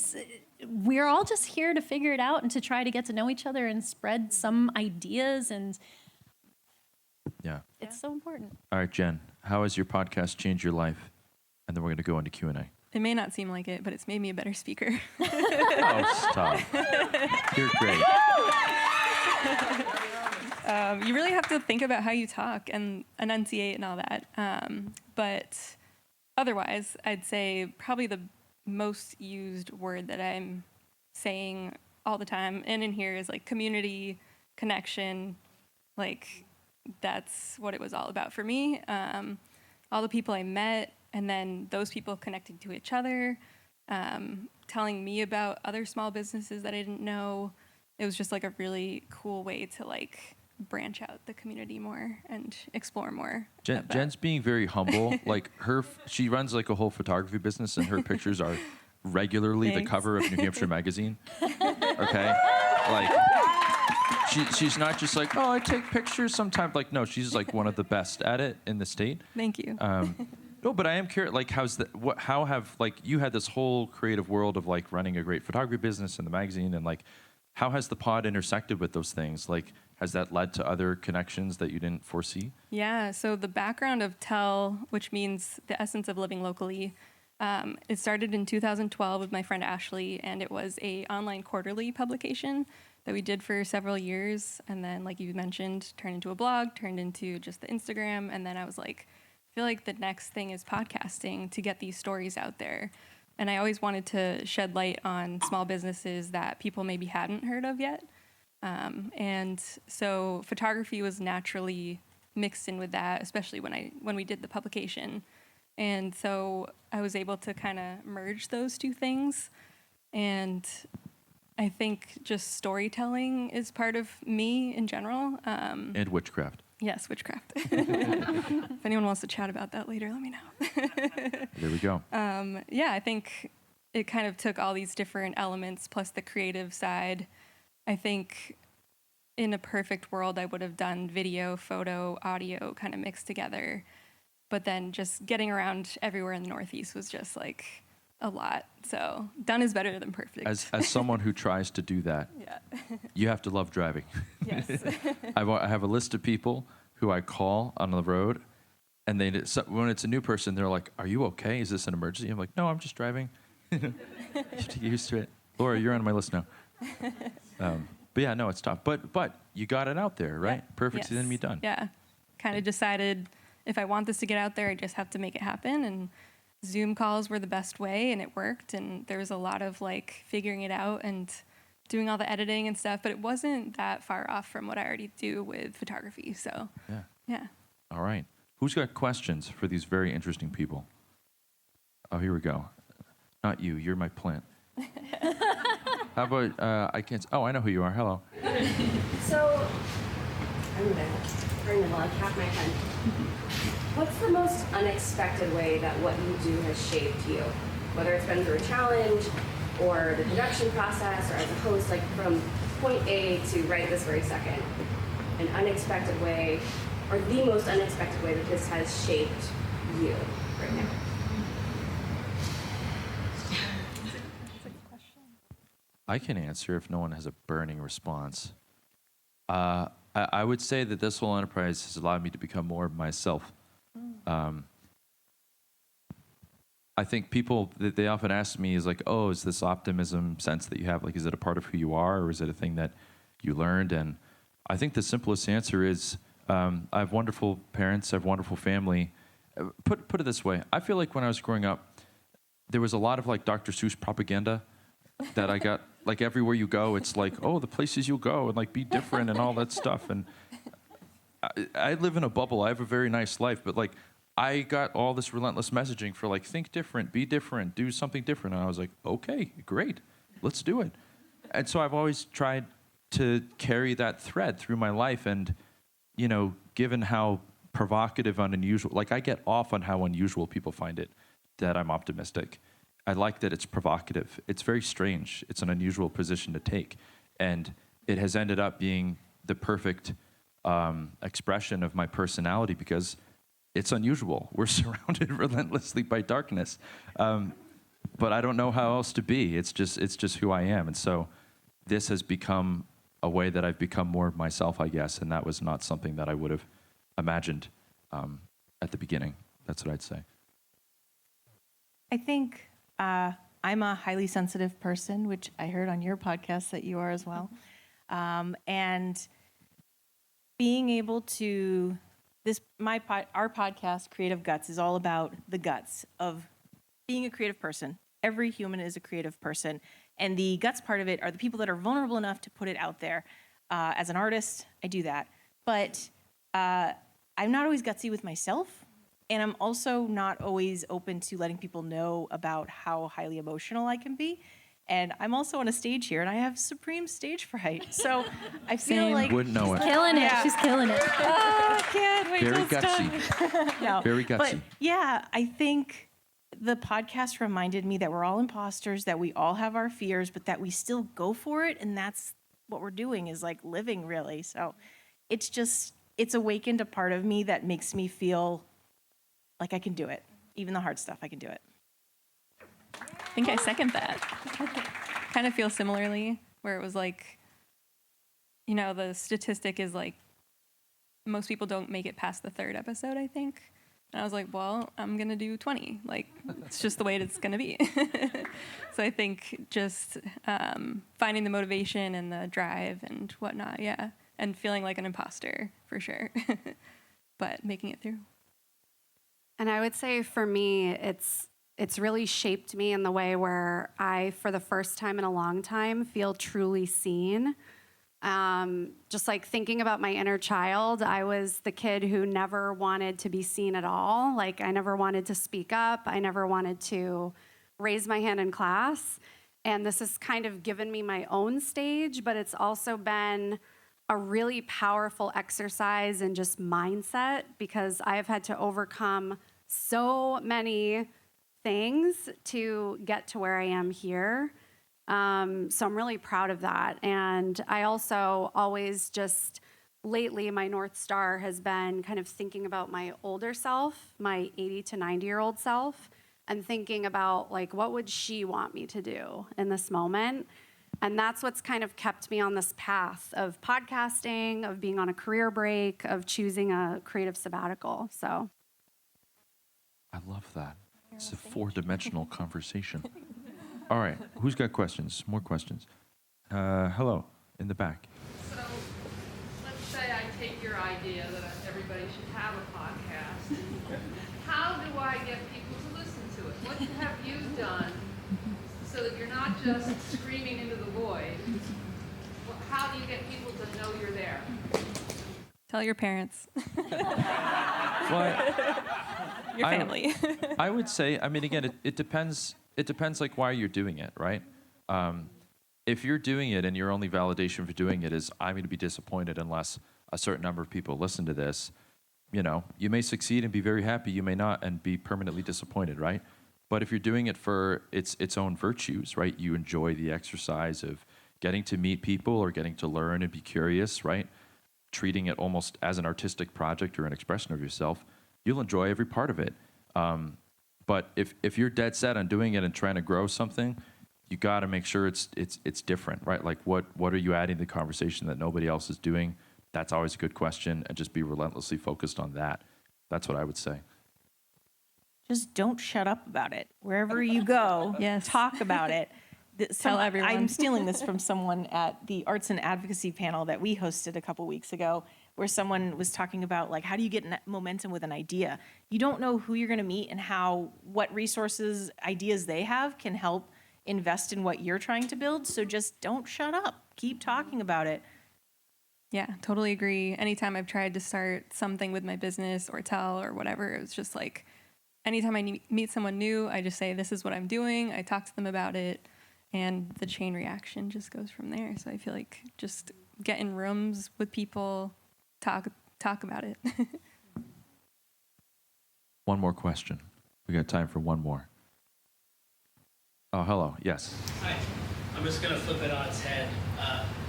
We're all just here to figure it out and to try to get to know each other and spread some ideas, and it's so important. All right, Jen, how has your podcast changed your life? And then we're going to go into Q&A. It may not seem like it, but it's made me a better speaker. Oh, stop. You're great. You really have to think about how you talk and enunciate and all that. But otherwise, I'd say probably the most used word that I'm saying all the time and in here is like community, connection. Like, that's what it was all about for me. All the people I met, and then those people connecting to each other, telling me about other small businesses that I didn't know. It was just like a really cool way to like branch out the community more and explore more. Jen's being very humble. Like she runs like a whole photography business, and her pictures are regularly the cover of New Hampshire Magazine. Okay, like she's not just like, oh, I take pictures sometimes. Like, no, she's like one of the best at it in the state. Thank you. No, but I am curious. Like, how have like you had this whole creative world of like running a great photography business and the magazine, and like, how has the pod intersected with those things? Like, has that led to other connections that you didn't foresee? Yeah, so the background of TELL, which means the essence of living locally, it started in 2012 with my friend Ashley, and it was a online quarterly publication that we did for several years. And then, like you mentioned, turned into a blog, turned into just the Instagram. And then I was like, I feel like the next thing is podcasting to get these stories out there. And I always wanted to shed light on small businesses that people maybe hadn't heard of yet. And so photography was naturally mixed in with that, especially when we did the publication. And so I was able to kind of merge those two things. And I think just storytelling is part of me in general. And witchcraft. Yes, witchcraft. If anyone wants to chat about that later, let me know. There we go. Yeah, I think it kind of took all these different elements plus the creative side. I think in a perfect world, I would have done video, photo, audio kind of mixed together. But then just getting around everywhere in the Northeast was just like a lot. So done is better than perfect. As someone who tries to do that, Yeah. you have to love driving. Yes. I have a list of people who I call on the road, and when it's a new person, they're like, "Are you okay? Is this an emergency?" I'm like, "No, I'm just driving." You have to get used to it. Laura, you're on my list now. But yeah, no, it's tough. But you got it out there, right? Perfect Yes. then be done. Yeah. Kind of decided if I want this to get out there, I just have to make it happen. And Zoom calls were the best way, and it worked. And there was a lot of like figuring it out and doing all the editing and stuff, but it wasn't that far off from what I already do with photography. So yeah. All right. Who's got questions for these very interesting people? Oh, here we go. Not you. You're my plant. How about I can't. Oh, I know who you are. Hello. So, I'm gonna bring the log cap my head. What's the most unexpected way that what you do has shaped you? Whether it's been through a challenge or the production process or as a host, like from point A to right this very second. An unexpected way, or the most unexpected way that this has shaped you right now. I can answer if no one has a burning response. I would say that this whole enterprise has allowed me to become more of myself. I think people, they often ask me is like, oh, is this optimism sense that you have, like, is it a part of who you are, or is it a thing that you learned? And I think the simplest answer is I have wonderful parents, I have wonderful family. Put it this way, I feel like when I was growing up, there was a lot of like Dr. Seuss propaganda that I got, like everywhere you go, it's like, oh, the places you'll go and like be different and all that stuff. And I live in a bubble. I have a very nice life, but like I got all this relentless messaging for like, think different, be different, do something different. And I was like, okay, great, let's do it. And so I've always tried to carry that thread through my life. And, you know, given how provocative and unusual, like I get off on how unusual people find it that I'm optimistic. I like that it's provocative. It's very strange. It's an unusual position to take. And it has ended up being the perfect expression of my personality because it's unusual. We're surrounded relentlessly by darkness. But I don't know how else to be. It's just who I am. And so this has become a way that I've become more of myself, I guess. And that was not something that I would have imagined at the beginning. That's what I'd say. I think I'm a highly sensitive person, which I heard on your podcast that you are as well. And being able to, our podcast, Creative Guts, is all about the guts of being a creative person. Every human is a creative person. And the guts part of it are the people that are vulnerable enough to put it out there. As an artist, I do that. But I'm not always gutsy with myself. And I'm also not always open to letting people know about how highly emotional I can be. And I'm also on a stage here, and I have supreme stage fright. So I feel like Wouldn't know it. Killing it. Yeah. She's killing it. Oh, I can't wait Very till it's gutsy. done. No. Very gutsy. But yeah, I think the podcast reminded me that we're all imposters, that we all have our fears, but that we still go for it. And that's what we're doing, is like living, really. So it's awakened a part of me that makes me feel like I can do it. Even the hard stuff, I can do it. I think I second that. Kind of feel similarly, where it was like, you know, the statistic is like most people don't make it past the 3rd episode, I think. And I was like, well, I'm going to do 20. Like, it's just the way it's going to be. So I think just finding the motivation and the drive and whatnot, yeah. And feeling like an imposter, for sure. But making it through. And I would say for me, it's really shaped me in the way where I, for the first time in a long time, feel truly seen. Just like thinking about my inner child, I was the kid who never wanted to be seen at all. Like I never wanted to speak up. I never wanted to raise my hand in class. And this has kind of given me my own stage, but it's also been a really powerful exercise in just mindset because I have had to overcome so many things to get to where I am here. So I'm really proud of that. And I also always just lately, my North Star has been kind of thinking about my older self, my 80 to 90-year-old self, and thinking about like, what would she want me to do in this moment? And that's what's kind of kept me on this path of podcasting, of being on a career break, of choosing a creative sabbatical. So I love that. It's a 4-dimensional conversation. All right, who's got questions? More questions. Hello, in the back. So let's say I take your idea that everybody should have a podcast. How do I get people to listen to it? What have you done so that you're not just screaming into the void? How do you get people to know you're there? Tell your parents. Your family. I would say, I mean, again, it depends. It depends like why you're doing it, right? If you're doing it and your only validation for doing it is I'm going to be disappointed unless a certain number of people listen to this, you know, you may succeed and be very happy. You may not and be permanently disappointed, right? But if you're doing it for its own virtues, right? You enjoy the exercise of getting to meet people or getting to learn and be curious, right? Treating it almost as an artistic project or an expression of yourself, you'll enjoy every part of it. But if you're dead set on doing it and trying to grow something, you got to make sure it's different, right? Like what are you adding to the conversation that nobody else is doing? That's always a good question, and just be relentlessly focused on that. That's what I would say. Just don't shut up about it. Wherever you go, talk about it. Tell everyone. I'm stealing this from someone at the Arts and Advocacy panel that we hosted a couple weeks ago, where someone was talking about, like, how do you get momentum with an idea? You don't know who you're going to meet and what resources, ideas they have can help invest in what you're trying to build. So just don't shut up. Keep talking about it. Yeah, totally agree. Anytime I've tried to start something with my business or tell or whatever, it was just like, anytime I meet someone new, I just say, this is what I'm doing. I talk to them about it, and the chain reaction just goes from there. So I feel like just get in rooms with people, talk about it. One more question. We got time for one more. Oh, hello. Yes. Hi. I'm just going to flip it on its head.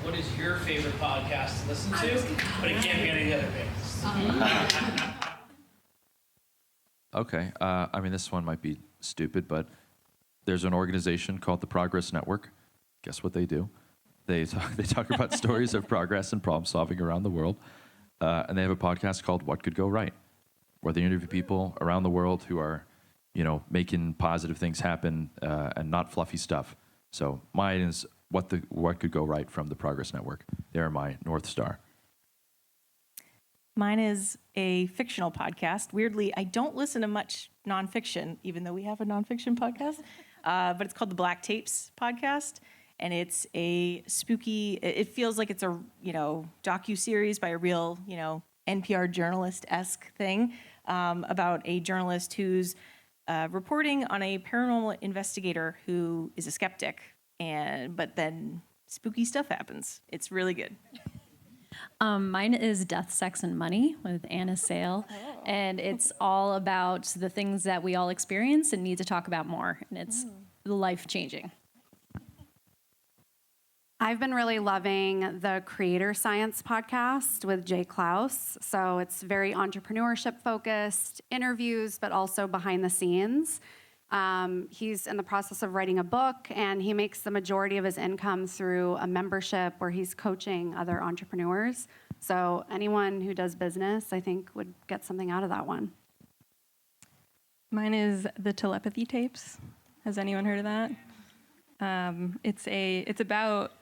What is your favorite podcast to listen to? But it can't be any of the other things. Okay. I mean, this one might be stupid, but there's an organization called the Progress Network. Guess what they do? They talk about stories of progress and problem solving around the world. And they have a podcast called What Could Go Right, where they interview people around the world who are, you know, making positive things happen and not fluffy stuff. So mine is What Could Go Right from the Progress Network. They're my North Star. Mine is a fictional podcast. Weirdly, I don't listen to much nonfiction, even though we have a nonfiction podcast. But it's called the Black Tapes podcast. And it's a spooky, it feels like it's a, docuseries by a real, NPR journalist-esque thing about a journalist who's reporting on a paranormal investigator who is a skeptic, but then spooky stuff happens. It's really good. Mine is Death, Sex, and Money with Anna Sale. And it's all about the things that we all experience and need to talk about more. And it's life-changing. I've been really loving the Creator Science podcast with Jay Klaus. So it's very entrepreneurship focused, interviews, but also behind the scenes. He's in the process of writing a book, and he makes the majority of his income through a membership where he's coaching other entrepreneurs. So anyone who does business, I think, would get something out of that one. Mine is the Telepathy Tapes. Has anyone heard of that? It's about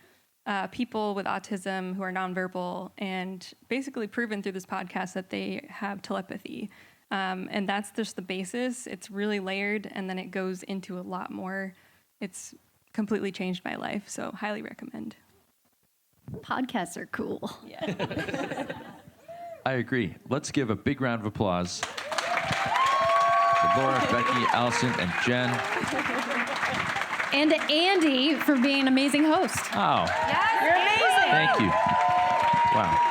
people with autism who are nonverbal, and basically proven through this podcast that they have telepathy. And that's just the basis. It's really layered, and then it goes into a lot more. It's completely changed my life, so highly recommend. Podcasts are cool. Yeah. I agree. Let's give a big round of applause to Laura, Becky, Allison, and Jen. And to Andy for being an amazing host. Oh. Yes, you're amazing. Thank you. Wow.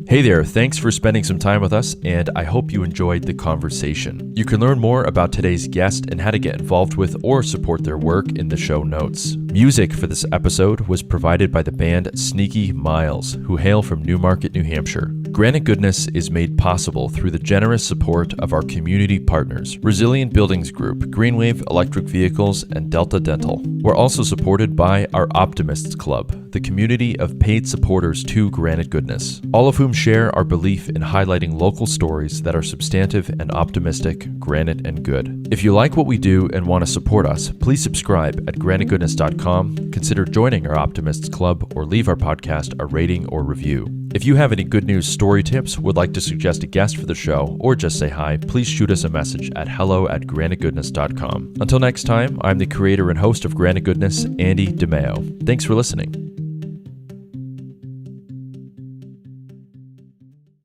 Hey there, thanks for spending some time with us, and I hope you enjoyed the conversation. You can learn more about today's guest and how to get involved with or support their work in the show notes. Music for this episode was provided by the band Sneaky Miles, who hail from Newmarket, New Hampshire. Granite Goodness is made possible through the generous support of our community partners, Resilient Buildings Group, Greenwave Electric Vehicles, and Delta Dental. We're also supported by our Optimists Club, the community of paid supporters to Granite Goodness, all of whom share our belief in highlighting local stories that are substantive and optimistic, granite and good. If you like what we do and want to support us, please subscribe at granitegoodness.com, consider joining our Optimists Club, or leave our podcast a rating or review. If you have any good news story tips, would like to suggest a guest for the show, or just say hi, please shoot us a message at hello@granitegoodness.com. Until next time, I'm the creator and host of Granite Goodness, Andy DeMeo. Thanks for listening.